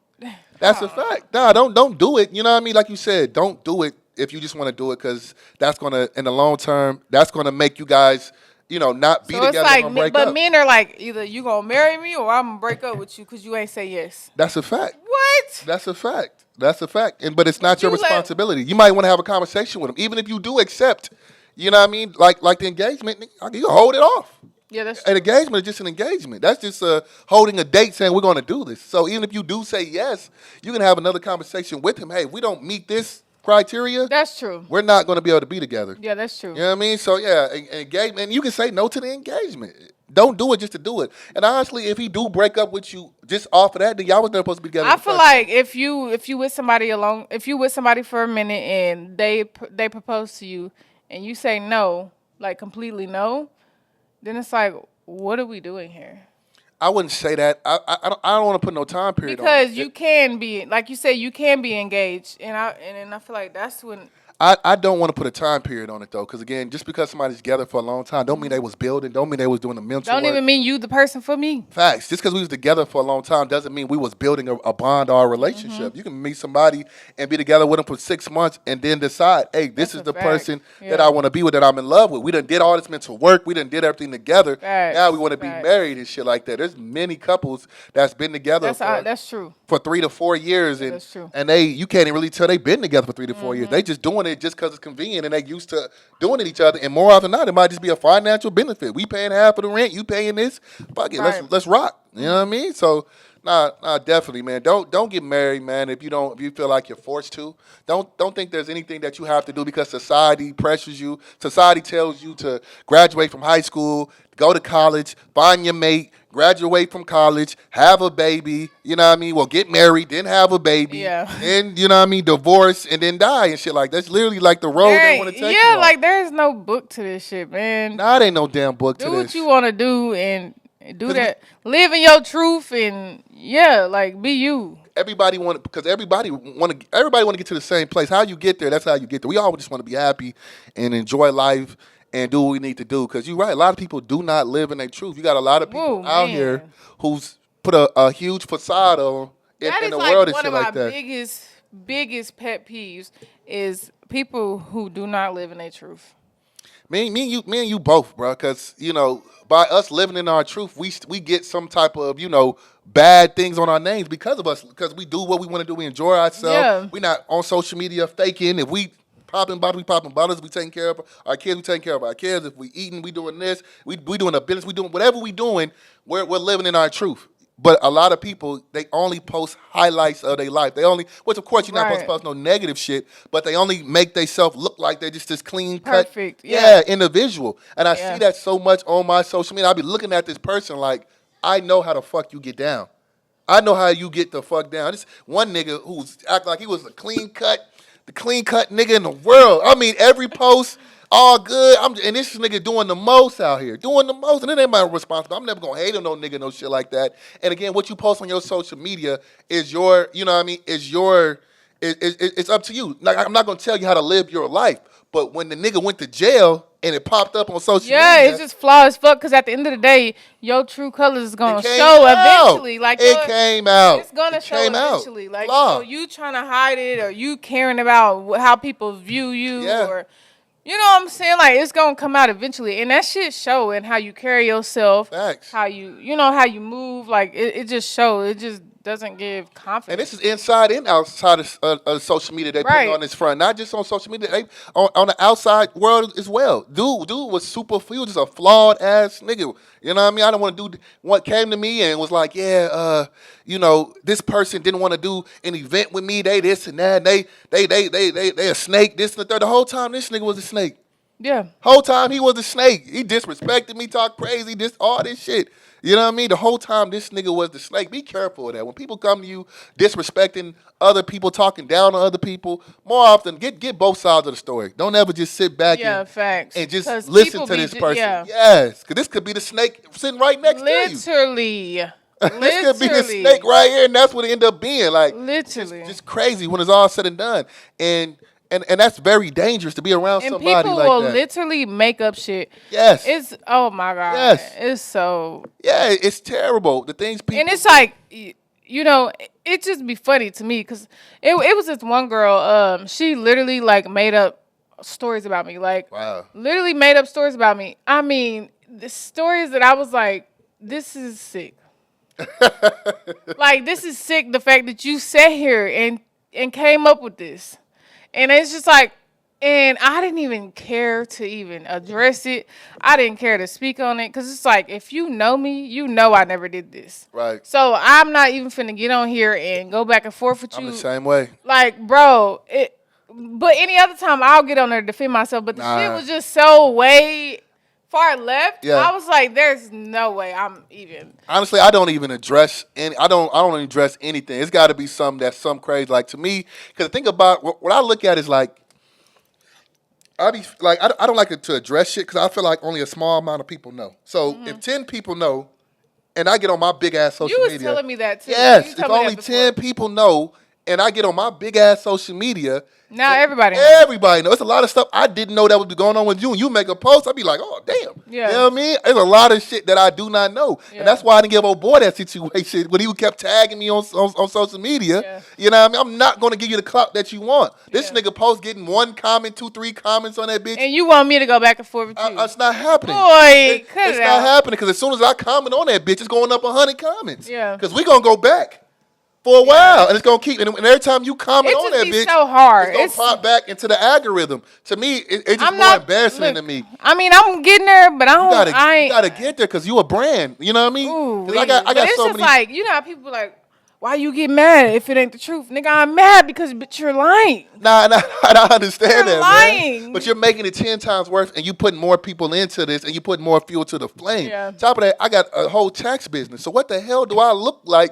That's a fact. Nah, don't do it. You know what I mean? Like you said, don't do it if you just want to do it, because that's going to, in the long term, that's going to make you guys, not be together and break up. But men are like, either you going to marry me or I'm going to break up with you because you ain't say yes. That's a fact. What? That's a fact. But it's not your responsibility. You might want to have a conversation with them. Even if you do accept, you know what I mean? Like the engagement, you hold it off. Yeah, that's true. An engagement is just an engagement. That's just holding a date saying we're going to do this. So even if you do say yes, you can have another conversation with him. Hey, if we don't meet this criteria, That's true. we're not going to be able to be together. Yeah, that's true. You know what I mean? So yeah, engagement. You can say no to the engagement. Don't do it just to do it. And honestly, if he do break up with you just off of that, then y'all was never supposed to be together. I feel like if you with somebody alone, if you with somebody for a minute and they propose to you and you say no, like completely no, then it's like, what are we doing here? I wouldn't say that. I don't want to put no time period on it. Because you can be, like you said, you can be engaged, and I feel like that's when. I don't want to put a time period on it though, because again, just because somebody's together for a long time, don't mean they was building, don't mean they was doing the mental Don't work. even mean you the person for me. Facts. Just because we was together for a long time doesn't mean we was building a bond or a relationship. You can meet somebody and be together with them for 6 months and then decide, hey, this is the person that I want to be with, that I'm in love with. We done did all this mental work. We done did everything together. Facts. Now we want to be married and shit like that. There's many couples that's been together That's true. for 3 to 4 years. And, that's true. And you can't even really tell they've been together for 3 to 4 years. They just doing it just because it's convenient and they used to doing it each other. And more often than not, it might just be a financial benefit. We paying half of the rent, you paying this. Fuck it, let's rock. You know what I mean? So nah, definitely, man. Don't get married, man. If you feel like you're forced to, don't think there's anything that you have to do because society pressures you. Society tells you to graduate from high school, go to college, find your mate, graduate from college, have a baby, you know what I mean? Well, get married, then have a baby, and you know what I mean, divorce, and then die and shit like that. That's literally like the road they want to take. Yeah, like there's no book to this shit, man. Nah, there ain't no damn book to this. Do what you want to do and do that. Live in your truth and like be you. Everybody want to get to the same place. How you get there, that's how you get there. We all just want to be happy and enjoy life and do what we need to do. Because you're right, a lot of people do not live in their truth. You got a lot of people out here who's put a huge facade on in the world and shit like that. One of my biggest pet peeves is people who do not live in their truth. Me and you both, bro. Because by us living in our truth, we get some type of bad things on our names because of us. Because we do what we want to do. We enjoy ourselves. Yeah. We're not on social media faking. If we popping bottles, we popping bottles. We taking care of our kids. We taking care of our kids. If we eating, we doing this. We doing a business. We doing whatever we doing. We're living in our truth. But a lot of people, they only post highlights of their life. Which of course you're not supposed to post no negative shit, but they only make themselves look like they're just this clean cut, perfect, individual. And I see that so much on my social media. I be looking at this person like, I know how the fuck you get down. I know how you get the fuck down. This one nigga who's acting like he was the clean cut nigga in the world. I mean, every post, all good. And this nigga doing the most out here. And it ain't my responsibility. I'm never going to hate on no nigga, no shit like that. And again, what you post on your social media is your, it's up to you. Like, I'm not going to tell you how to live your life. But when the nigga went to jail and it popped up on social media. Yeah, it's just flawed as fuck because at the end of the day, your true colors is going to show eventually. Like it came out. It's going to show eventually. Like, so you trying to hide it or you caring about how people view you or... You know what I'm saying? Like, it's going to come out eventually. And that shit show and how you carry yourself. Facts. How how you move. Like, it just shows. It just doesn't give confidence. And this is inside and outside of social media they put on this front. Not just on social media. They on the outside world as well. Dude was super, he was just a flawed ass nigga. You know what I mean? I don't want to do what came to me and was like, this person didn't want to do an event with me. They this and that. And they a snake, this and the third. The whole time this nigga was a snake. Yeah. Whole time he was a snake. He disrespected me, talked crazy, all this shit. You know what I mean? The whole time this nigga was the snake. Be careful of that. When people come to you disrespecting other people, talking down on other people, more often get both sides of the story. Don't ever just sit back and just listen to this person. Yeah. Yes, because this could be the snake sitting right next to you. Literally. This could be the snake right here, and that's what it ended up being. Like, literally. Just crazy when it's all said and done. And that's very dangerous to be around somebody like that. And people will literally make up shit. Yes. It's, oh my God. Yes. It's so. Yeah, it's terrible. The things people. And it's like, it just be funny to me because it was this one girl, she literally like made up stories about me. Like, wow. Literally made up stories about me. I mean, the stories that I was like, this is sick. Like, this is sick, the fact that you sat here and came up with this. And it's just like, and I didn't even care to even address it. I didn't care to speak on it. Because it's like, if you know me, you know I never did this. Right. So I'm not even finna get on here and go back and forth with you. I'm the same way. Like, bro, But any other time, I'll get on there to defend myself. But the shit Nah. was just so way far left. Yeah. I was like, "There's no way I'm even." Honestly, I don't even address any. I don't even address anything. It's got to be something that's some crazy. Like to me, because the thing about what I look at is like, I be like, I don't like it to address shit because I feel like only a small amount of people know. So if 10 people know, and I get on my big ass social You was media, telling me that too. yes, You if told me that only before. 10 people know, and I get on my big ass social media. Now everybody knows. Everybody knows. It's a lot of stuff I didn't know that would be going on with you. And you make a post, I'd be like, oh, damn. Yeah. You know what I mean? There's a lot of shit that I do not know. Yeah. And that's why I didn't give old boy that situation when he kept tagging me on social media. Yeah. You know what I mean? I'm not going to give you the clout that you want. This Yeah. nigga post getting 1 comment, 2, 3 comments on that bitch. And you want me to go back and forth with you? It's not happening. Boy, cut It's it not out. happening because as soon as I comment on that bitch, it's going up 100 comments. Yeah. Because we going to go back for a while. And it's going to keep, and every time you comment It on just that be bitch, so hard. it's going to pop back into the algorithm. To me, it's just I'm more not embarrassing look, to me. I mean, I'm getting there, but I You don't. I you ain't. gotta get there because you a brand. You know what I mean? Ooh, 'Cause I got but it's so just many. like, you know how people like, why you get mad if it ain't the truth? Nigga, I'm mad because but you're lying. Nah, I understand You're that, lying. man. But you're making it 10 times worse, and you putting more people into this, and you putting more fuel to the flame. Yeah. Top of that, I got a whole tax business. So what the hell do I look like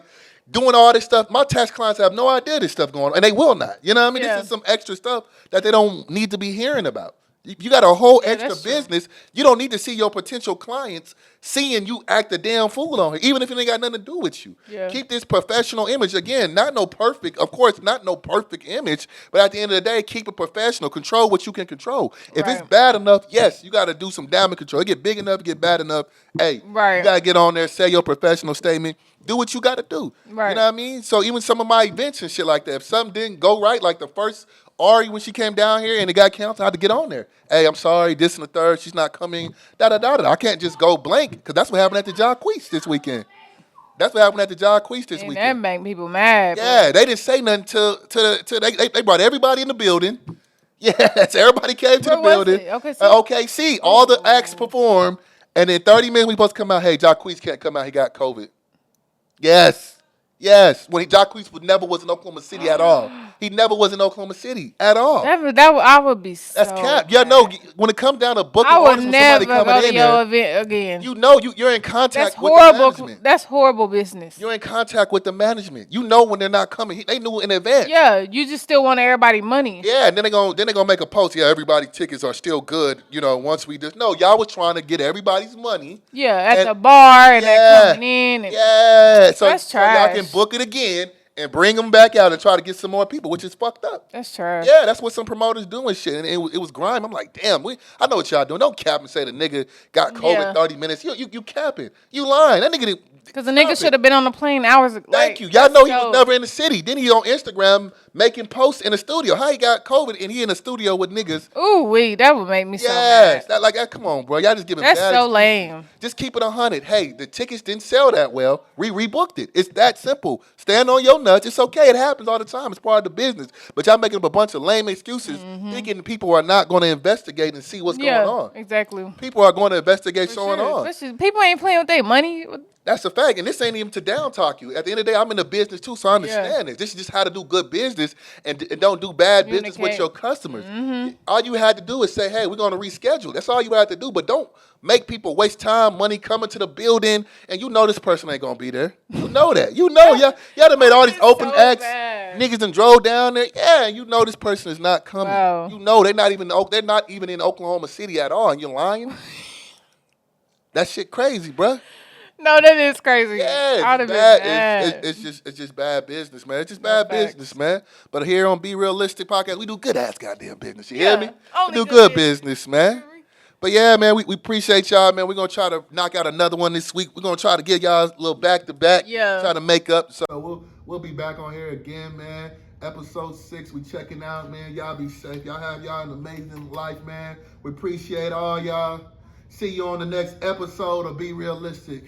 doing all this stuff? My tax clients have no idea this stuff going on, and they will not. You know what I mean? Yeah. This is some extra stuff that they don't need to be hearing about. You got a whole extra that's true. business. You don't need to see your potential clients seeing you act a damn fool on here, even if it ain't got nothing to do with you. Yeah. Keep this professional image. Again, not no perfect, of course, not no perfect image, but at the end of the day, keep it professional. Control what you can control. If it's Right. bad enough, yes, you got to do some damage control. It get big enough, get bad enough. Hey, Right. you got to get on there, say your professional statement. Do what you got to do. Right. You know what I mean? So even some of my events and shit like that, if something didn't go right, like the first Ari when she came down here and it got canceled, I had to get on there. Hey, I'm sorry, this and the third, she's not coming. Da. I can't just go blank because that's what happened at the Jacquees this weekend. That's what happened at the Jacquees this And that weekend. make people mad. Yeah, they didn't say nothing till they brought everybody in the building. Yes, everybody came to Where the was building. it? OKC? OKC, all the acts performed, and in 30 minutes we supposed to come out. Hey, Jacquees can't come out. He got COVID. Yes. When Jacquees never was in Oklahoma City at all. He never was in Oklahoma City at all. I would be so That's cap. Yeah, no. mad. When it comes down to booking I would artists, when somebody never go coming to in your there, event again. you know you're in That's contact with the horrible. management. That's horrible business. You're in contact with the management. You know when they're not coming. They knew in advance. Yeah, you just still want everybody money. Yeah, and then they're gonna make a post. Yeah, everybody's tickets are still good. You know, once we just no, y'all was trying to get everybody's money. Yeah, at And- the bar and Yeah. they're coming in. And Yeah, so That's y'all trash. can book it again and bring them back out and try to get some more people, which is fucked up. That's trash. Yeah, that's what some promoters do and shit. And it was grime. I'm like, damn, I know what y'all doing. Don't cap and say the nigga got COVID Yeah. 30 minutes. You capping. You lying. That nigga didn't. Because the nigga stop should it. have been on the plane hours ago. Thank you. Y'all know he was never in the city. Then he on Instagram making posts in the studio. How he got COVID and he in the studio with niggas. Ooh, wee, that would make me so Yes. mad. Come on, bro. Y'all just giving That's bad so excuses. lame. Just keep it 100. Hey, the tickets didn't sell that well. We rebooked it. It's that simple. Stand on your nuts. It's okay. It happens all the time. It's part of the business. But y'all making up a bunch of lame excuses, thinking people are not going to investigate and see what's Yeah, going on. exactly. People are going to investigate For showing sure. on. Especially, people ain't playing with their money. That's a fact. And this ain't even to down talk you. At the end of the day, I'm in the business too, so I understand this. This is just how to do good business and don't do bad business with Communicate. your customers. All you had to do is say, hey, we're going to reschedule. That's all you had to do. But don't make people waste time, money coming to the building, and you know this person ain't going to be there. You know that. You know, y'all done made all these It's open so acts. bad. Niggas done drove down there. Yeah, you know this person is not coming. Wow. You know they're not even in Oklahoma City at all, and you're lying. That shit crazy, bruh. No, that is crazy. Yeah, I'd it's have been bad. mad. It's just bad business, man. It's just bad facts. business, man. But here on Be Realistic Podcast, we do good ass goddamn business. You Yeah, hear me? We only do good good business, man. But yeah, man, we appreciate y'all, man. We're gonna try to knock out another one this week. We're gonna try to give y'all a little back to back. Yeah. Try to make up. So we'll be back on here again, man. Episode 6, we checking out, man. Y'all be safe. Y'all have y'all an amazing life, man. We appreciate all y'all. See you on the next episode of Be Realistic.